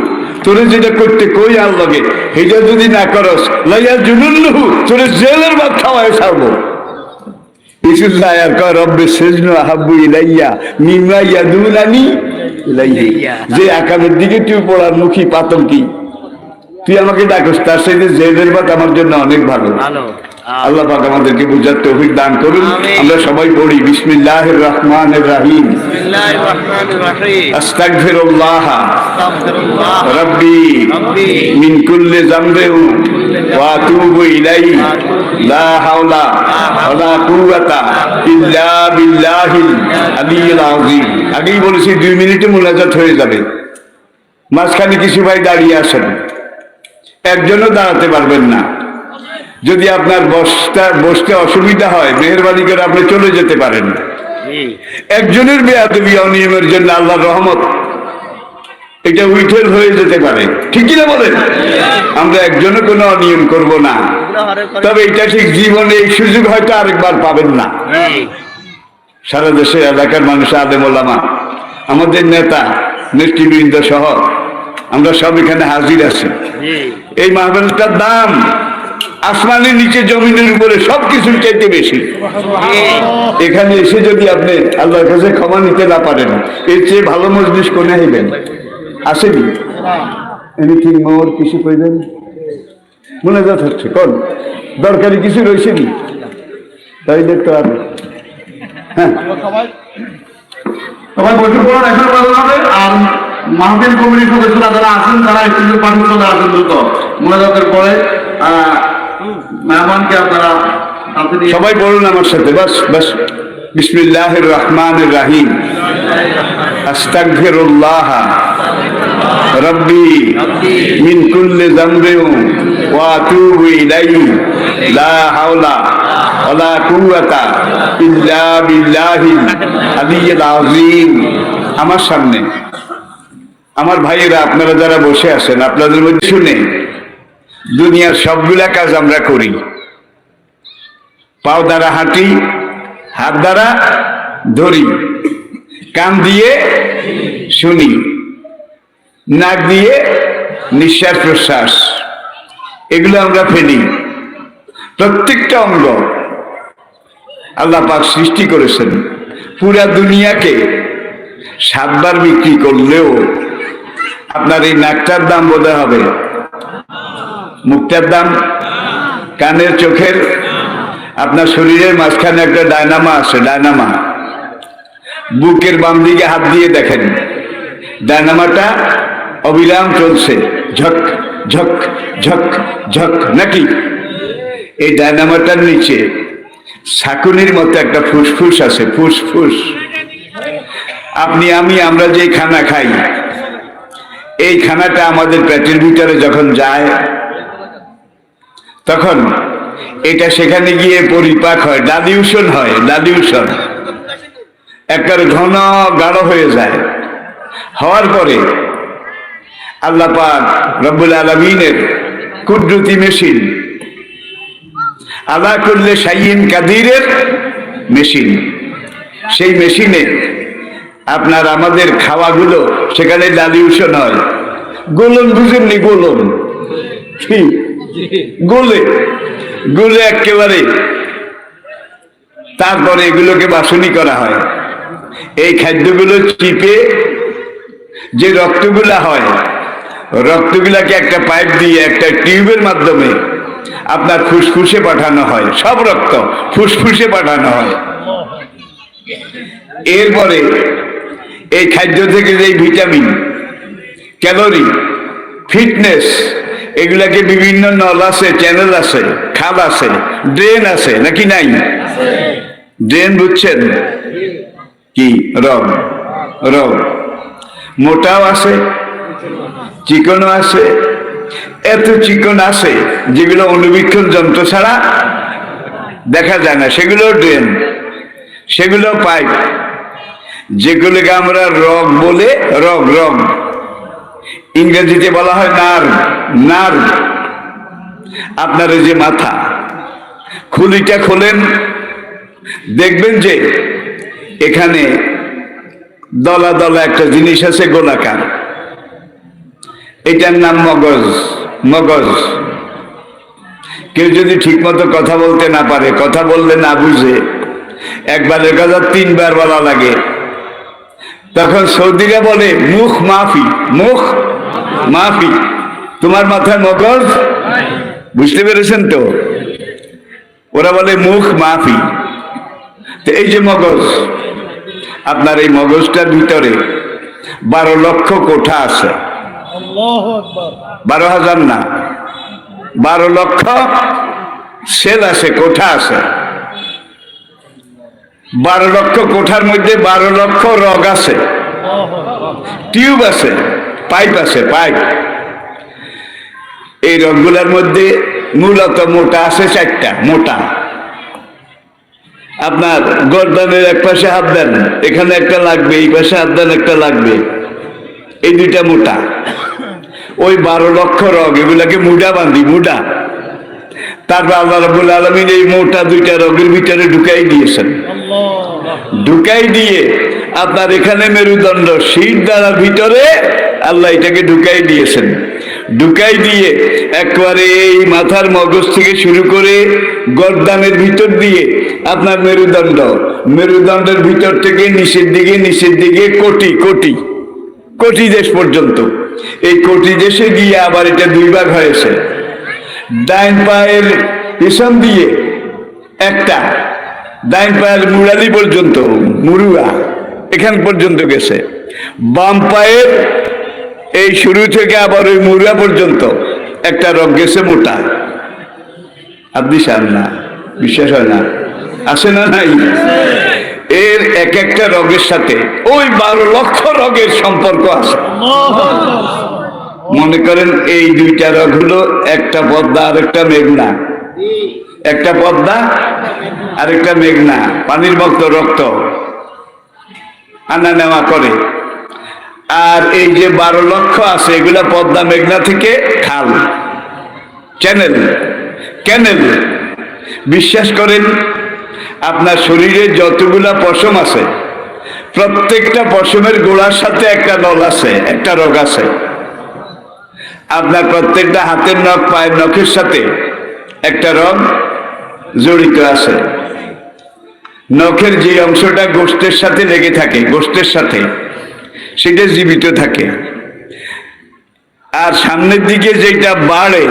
তোরে যেটা করতে কই আর লাগে সেটা যদি না করস লাইয়া জুনুল্লুহু, তোরে জেলের ভাত খাওয়ায় ছাড়বো। ইউসুফ লায়ার কয় রব্বে সিজনু আহাব্বু ইলাইয়া মিম্মা ইয়াদুনানি ইলাইহি, যে আকামের দিকে তুই পড়ার মুখী পাতঙ্কি, তুই আমাকে ডাকস তার সাথে জেলের ভাত আমার জন্য অনেক ভালো। ভালো। আল্লাহ পাক আমাদেরকে বুঝার তৌফিক দান করুন। আমরা সবাই পড়ি বিসমিল্লাহির রাহমানির রহিম। বিসমিল্লাহির রাহমানির রহিম। আস্তাগফিরুল্লাহ আস্তাগফিরুল্লাহ রাব্বি রাব্বি মিন কুল্লি যামবিন ওয়া আতুবু ইলাইহি লা হাওলা ওয়ালা কুওয়াতা ইল্লা বিল্লাহিল আলিয়্যিল আযীম। আগেই বলেছি 2 মিনিটে মুনাজাত হয়ে যাবে। মাঝখানে কিছু ভাই দাঁড়িয়ে আছেন, একজনও দাঁড়াতে পারবেন না। যদি আপনার বসতে অসুবিধা হয় মেহেরবানি করে আপনি চলে যেতে পারেন। জি একজনের বেয়াদবি অনিয়মের জন্য আল্লাহর রহমত এটা উইঠেল হয়ে যেতে পারে, ঠিক কিনা বলেন? আমরা একজনও কোনো অনিয়ম করব না, তবে এটা ঠিক জীবনে এই সুযোগ হয়তো আরেকবার পাবেন না। জি সারা দেশের এলাকার মানুষ, আলেম ওলামা, আমাদের নেতা নেতৃবৃন্দ সহ আমরা সব এখানে হাজির আছি। জি এই মাহফিলটার দাম আসমানের নিচে জমিনের উপরে সবকিছুর চাইতে বেশি। এখানে এসে যদি আপনি আল্লাহর কাছে ক্ষমা নিতে না পারেন, এর চেয়ে ভালো মজলিস কোনে হইবেন? আসেনি এনিথিং মোর, কিছু কইবেন? মনে যাত হচ্ছে কোন দরকারি কিছু রয়েছে নি? তাইলে তো আর হ্যাঁ সবাই বসে পড়ুন, এখন বলা হবে। আর মাহফিল কমিটির সদস্যরা যারা আছেন তারা একটু পাঠিয়ে চলে আসেন দ্রুত। মোনাজাতের পরে মেহমানকে আপনারা সাথে নিয়ে সবাই বলুন আমার সাথে, বাস বাস। বিসমিল্লাহির রহমানির রহিম। আস্তাগফিরুল্লাহ রব্বি মিন কুল্লি যামবিন ওয়া আতুবু ইলাইহি লা হাওলা ওয়ালা কুওয়াতা ইল্লা বিল্লাহিল আলিয়্যিল আযীম। আমার সামনে আমার ভাইয়েরা, আপনারা যারা বসে আছেন, আপনাদের মধ্যে শুনে দুনিয়ার সবগুলা কাজ আমরা করি। পাও দ্বারা হাঁটি, হাত দ্বারা ধরি, কান দিয়ে শুনি, নাক দিয়ে নিঃশ্বাস প্রশ্বাস, এগুলো আমরা ফেলি। প্রত্যেকটা অঙ্গ আল্লাহ পাক সৃষ্টি করেছেন। পুরা দুনিয়াকে 7 বার বিক্রি করলেও আপনার এই নাকটার দাম বোধহয় হবে, মুখটার দাম, কানের, চোখের, আপনার শরীরের মাঝখানে একটা ডায়নামা আছে, ডায়নামা। বুকের বাম দিকে হাত দিয়ে দেখেন, ডায়নামাটা অবিরাম চলছে, ঝক ঝক ঝক ঝক, নাকি? এই ডায়নামাটার নিচে ছাকুনির মতো একটা ফুসফুস আছে, ফুসফুস। আপনি আমরা যে খানা খাই, এই খানাটা আমাদের পেটের ভিতরে যখন যায়, তখন এটা সেখানে গিয়ে পরিপাক হয়, ডালিউশন হয়, ডালিউশন একবারে ঘন গাঢ় হয়ে যায়। হওয়ার পরে আল্লাহ পাক রব্বুল আলামিনের কুদরতি মেশিন, আলা কুল্লি শাইইন কাদিরের মেশিন, সেই মেশিনে আপনার আমাদের খাওয়াগুলো সেখানে ডালিউশন হয়। গোলন বুঝেননি? গোলন কি? গোলে গোলে একেবারে। তারপরে এগুলোকে বাছনি করা হয়। এই খাদ্যগুলো চিপে যে রক্তগুলা হয়, রক্তগুলাকে একটা পাইপ দিয়ে, একটা টিউবের মাধ্যমে আপনার ফুসফুসে পাঠানো হয়। সব রক্ত ফুসফুসে পাঠানো হয়। এরপরে এই খাদ্য থেকে যে ভিটামিন, ক্যালোরি, ফিটনেস, এগুলাকে বিভিন্ন নল আছে, চ্যানেল আছে, খাল আছে, ড্রেন আছে, নাকি নাই? ড্রেন বুঝছেন কি? রগ, রগ মোটাও আছে, চিকনও আছে। এত চিকন আছে যেগুলো অনুবীক্ষণ যন্ত্র ছাড়া দেখা যায় না, সেগুলো ড্রেন, সেগুলো পাইপ, যেগুলোকে আমরা রগ বলে, রগ, রগ ইংরেজিতে বলা হয় নার্ভ, নার্ভ। আপনার যে মাথা, খুলিটা খোলেন, দেখবেন যে এখানে দলা দলা একটা জিনিস আছে, গোলাকার, এটার নাম মগজ। মগজ। কেউ যদি ঠিক মতো কথা বলতে না পারে, কথা বললে না বুঝে, একবারের কথা 3 বার বলা লাগে, তখন সৌদিরা বলে মুখ মাফি, মুখ মাফি, তোমার মাথায় মগজ। বুঝতে পেরেছেন তো? ওরা বলে মুখ মাফি। তো এই যে মগজ, আপনার এই মগজটার ভিতরে 12 লক্ষ কোঠা আছে। 12,000 না, 12 লক্ষ সেল আছে, কোঠা আছে। 12 লক্ষ কোঠার মধ্যে 12 লক্ষ রগ আছে, টিউব আছে, পাইপ আছে, পাইপ। এই রগগুলোর মধ্যে মূলত মোটা আছে 4টা, মোটা। আপনার গর্দানের এক পাশে হাত দেন, এখানে একটা লাগবে, এই পাশে হাত দেন, একটা লাগবে, এই 2টা মোটা। ওই 12 লক্ষ রগ, এগুলাকে মুডা বান্ধি, মুডা। তারপর আল্লাহ রাব্বুল আলামিন এই মোটা 2টা রগের ভিতরে ঢুকাই দিয়েছেন। ঢুকাই দিয়ে আপনার এখানে মেরুদণ্ড, শীত দ্বারা ভিতরে আল্লাহ এটাকে ঢুকাই দিয়েছেন। ঢুকাই দিয়ে একবারে এই মাথার মগজ থেকে শুরু করে গর্দানের ভিতর দিয়ে আপনার মেরুদণ্ড, মেরুদণ্ডের ভিতর থেকে নিচের দিকে, নিচের দিকে কোটি কোটি কোটি দেশ পর্যন্ত। এই কোটি দেশে গিয়ে আবার এটা 2 ভাগ হয়েছে। ডাইন পায়ের পিছন দিয়ে একটা, ডাইন পায়ের মুরালি পর্যন্ত, মুরুয়া এখান পর্যন্ত গেছে। বাম পায়ের এই শুরু থেকে আবার ওই মুরুয়া পর্যন্ত একটা রগ গেছে মোটা। আপনি চান না, বিশ্বাস হয় না? আছে না নাই? এর এক একটা রোগের সাথে ওই 12 লক্ষ রোগের সম্পর্ক আছে। মনে করেন এই দুইটা রোগ হলো, একটা পদ্মা আর একটা মেঘনা, একটা পদ্মা আর একটা মেঘনা, পানির মতো রক্ত আনা নেওয়া করে। আর এই যে 12 লক্ষ আছে এগুলা পদ্মা মেঘনা থেকে খাল, চ্যানেল, ক্যানেল। বিশ্বাস করেন আপনার শরীরে যতগুলা পশম আছে প্রত্যেকটা পশমের গোড়ার সাথে একটা নল আছে, একটা রোগ আছে। আপনার প্রত্যেকটা হাতের নখ, পায়ের নখের সাথে একটা রোগ জড়িত আছে। নখের যে অংশটা গোশতের সাথে লেগে থাকে, গোশতের সাথে, সেটা জীবিত থাকে। আর সামনের দিকে যেটা বাড়ে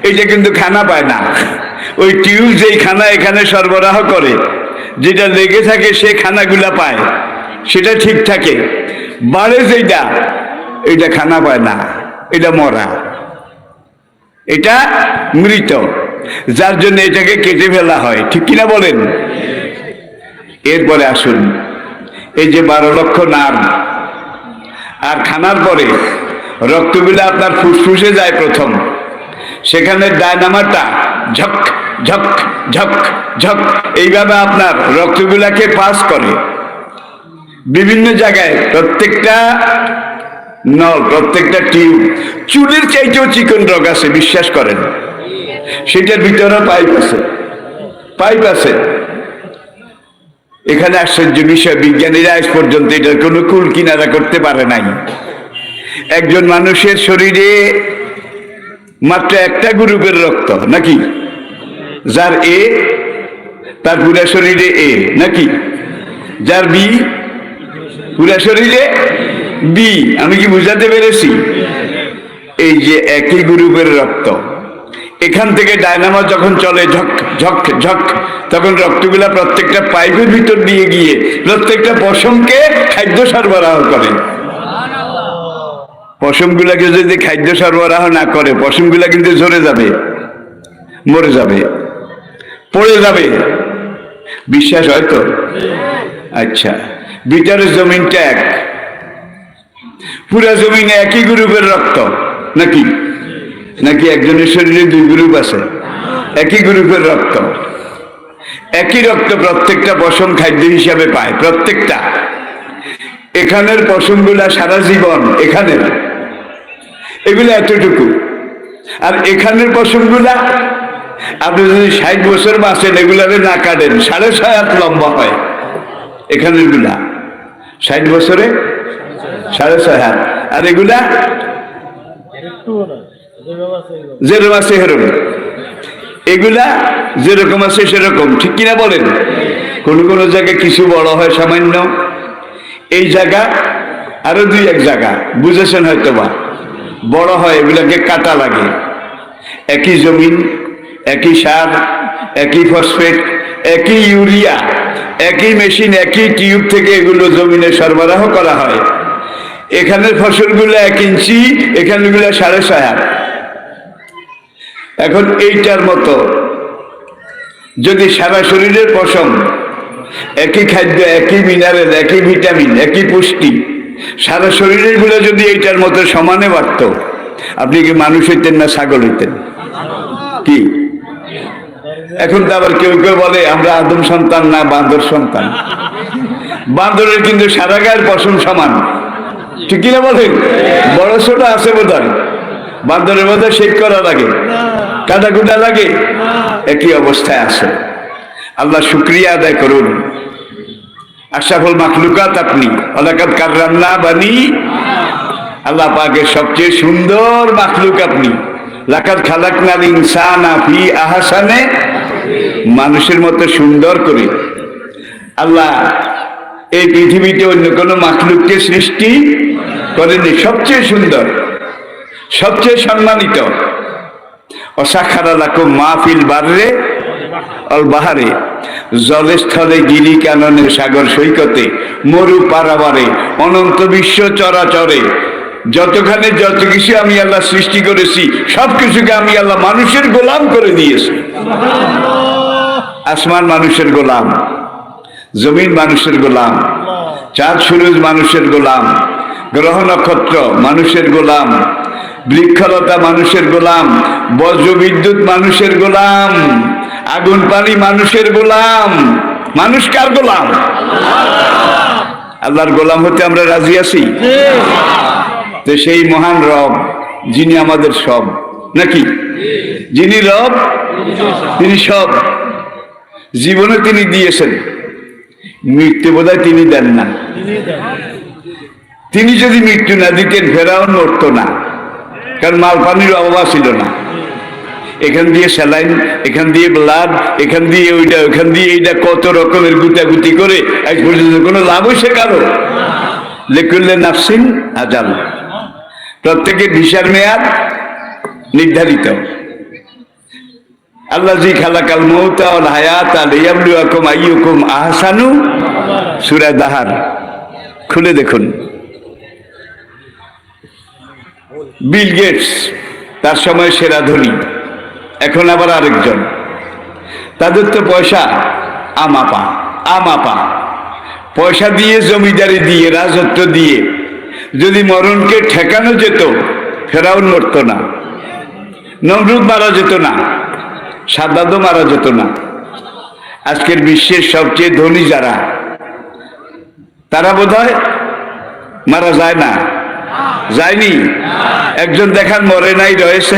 এটা কিন্তু খানা পায় না। ওই টিউব যেই খানা এখানে সরবরাহ করে, যেটা লেগে থাকে সে খানাগুলা পায়, সেটা ঠিক থাকে। বাড়ে যেটা, এটা খানা পায় না, এটা মরা, এটা মৃত, যার জন্য এটাকে কেটে ফেলা হয়। ঠিক কিনা বলেন? এরপরে আসুন, এই যে 12 লক্ষ নার্ভ, আর খানার পরে রক্তগুলো আপনার ফুসফুসে যায় প্রথম, সেখানে ডায়নামাটা ঝক ঝক ঝক ঝক এইভাবে আপনার রক্তগুলাকে পাস করে বিভিন্ন জায়গায়। প্রত্যেকটা নল, প্রত্যেকটা টিউব, চুলের চাইতেও চিকন রোগ আছে, বিশ্বাস করেন। সেটার ভিতরে পাইপ আছে, পাইপ আছে। এখানে আশ্চর্য বিষয়, বিজ্ঞানীরা আজ পর্যন্ত এটার কোনো কুল কিনারা করতে পারে নাই। একজন মানুষের শরীরে মাত্র একটা গ্রুপের রক্ত নাকি, যার এ তার পুরা শরীরে এ নাকি, যার বি পুরা শরীরে বি। আমি কি বুঝাতে পেরেছি? এই যে একই গ্রুপের রক্ত, এখান থেকে ডায়নামো যখন চলে ঝক ঝক ঝক, তখন রক্তগুলা প্রত্যেকটা পাইপের ভিতর দিয়ে গিয়ে প্রত্যেকটা পশমকে খাদ্য সরবরাহ করে। পশমগুলাকে যদি খাদ্য সরবরাহ না করে, পশমগুলা কিন্তু ঝরে যাবে, মরে যাবে, পড়ে যাবে। বিশ্বাস হয়তো? আচ্ছা, ভিতরের জমিনটা এক, পুরা জমিনে একই গ্রুপের রক্ত নাকি, নাকি একজনের শরীরে 2 গ্রুপ আছে? একই গ্রুপের রক্ত, একই রক্ত প্রত্যেকটা পশম খাদ্য হিসাবে পায়, প্রত্যেকটা। এখানের পশমগুলা সারা জীবন এখানের, এগুলো এতটুকু। আর এখানের পশমগুলা আপনি যদি 60 বছর বাঁচেন, এগুলারে না কাটেন, 6.5 হাত লম্বা হয় এখানের গুলা। 60 বছরে 6.5 হাত। আর এগুলা যেরকম আছে সেরকম, এগুলা যেরকম আছে সেরকম। ঠিক কিনা বলেন? কোন কোন জায়গায় কিছু বড় হয় সামান্য, এই জায়গা আরো 2-1 জায়গা, বুঝেছেন হয়তো বা, বড় হয়, এগুলাকে কাটা লাগে। একই জমিন, একই সার, একই ফসফেট, একই ইউরিয়া, একই মেশিন, একই টিউব থেকে এগুলো জমিনে সরবরাহ করা হয়। এখানের ফসলগুলো 1 ইঞ্চি, এখানগুলো 6.5 হাত। এখন এইটার মতো যদি সারা শরীরের পশম, একই খাদ্য, একই মিনারেল, একই ভিটামিন, একই পুষ্টি, সারা শরীরের গুলো যদি এইটার মতো সমানে বাড়ত, আপনি কি মানুষ হইতেন না ছাগল হইতেন? কি এখন তো আবার কেউ কেউ বলে আমরা আদম সন্তান না বান্দর সন্তান। বান্দরের কিন্তু সারা গায়ের পশম সমান, ঠিক কিনা বলেন? বড় ছোট আছে বোধহয়, বান্দরের মধ্যে শেক করা লাগে, কাটাকুটা লাগে, একই অবস্থায় আছে। আল্লাহ শুকরিয়া আদায় করুন। আশরাফুল মাখলুকাত আপনি, ওয়ালাকাদ কাররামনা বানি, আল্লাহ পাকের সবচেয়ে সুন্দর মাখলুক আপনি। লাকাদ খালাকনাল ইনসানা ফি আহসানে, মানুষের মতো সুন্দর করে আল্লাহ এই পৃথিবীতে অন্য কোনো মাখলুককে সৃষ্টি করেনি। সবচেয়ে সুন্দর, সবচেয়ে সম্মানিত। অসাখারা লাকুম মা ফিল বাররে অল বাহারে, জলে স্থলে গিরি কাননে সাগর সৈকতে মরু পারাবারে অনন্ত বিশ্ব চরাচরে যতখানে যত কিছু আমি আল্লাহ সৃষ্টি করেছি সবকিছুকে আমি আল্লাহ মানুষের গোলাম করে দিয়েছি। আসমান মানুষের গোলাম, জমিন মানুষের গোলাম, চাঁদ সূরজ মানুষের গোলাম, গ্রহ নক্ষত্র মানুষের গোলাম, বৃক্ষলতা মানুষের গোলাম, বজ্র বিদ্যুৎ মানুষের গোলাম, আগুন পানি মানুষের গোলাম। মানুষ কার গোলাম? আল্লাহর গোলাম হতে আমরা রাজি আছি। তো সেই মহান রব যিনি আমাদের সব, নাকি যিনি রব তিনি সব, জীবনে তিনি দিয়েছেন, মৃত্যু বোধহয় তিনি দেন না। তিনি যদি মৃত্যু না দিতেন ফেরাউন মরত না, কারণ মাল পানির অভাব ছিল না। এখান দিয়ে স্যালাইন, এখান দিয়ে ব্লাড, এখান দিয়ে ওইটা, ওখান দিয়ে এইটা, কত রকমের গুতাগুতি করে আজ পর্যন্ত কোনো লাভ হয়েছে কারো? লিকুল্লি নাফসিন আজাল, প্রত্যেকের ভিসার মেয়াদ নির্ধারিত। আল্লাযী খালাকাল মাউতা ওয়াল হায়াতা লিয়াবলুয়াকুম আইয়ুকুম আহসানু, সূরা দাহার খুলে দেখুন। বিল গেটস তার সময় সেরা ধনী, এখন আবার আরেকজন। তাদের তো পয়সা আমাপা আমাপা, পয়সা দিয়ে, জমিদারি দিয়ে, রাজত্ব দিয়ে যদি মরণকে ঠেকানো যেত, ফেরাউন মরত না, নমরুদ মারা যেত না, সাদ্দাদও মারা যেত না। আজকের বিশ্বের সবচেয়ে ধনী যারা, তারা বোধহয় মারা যায় না, যায়নি। একজন দেখান মরে নাই, রয়েছে।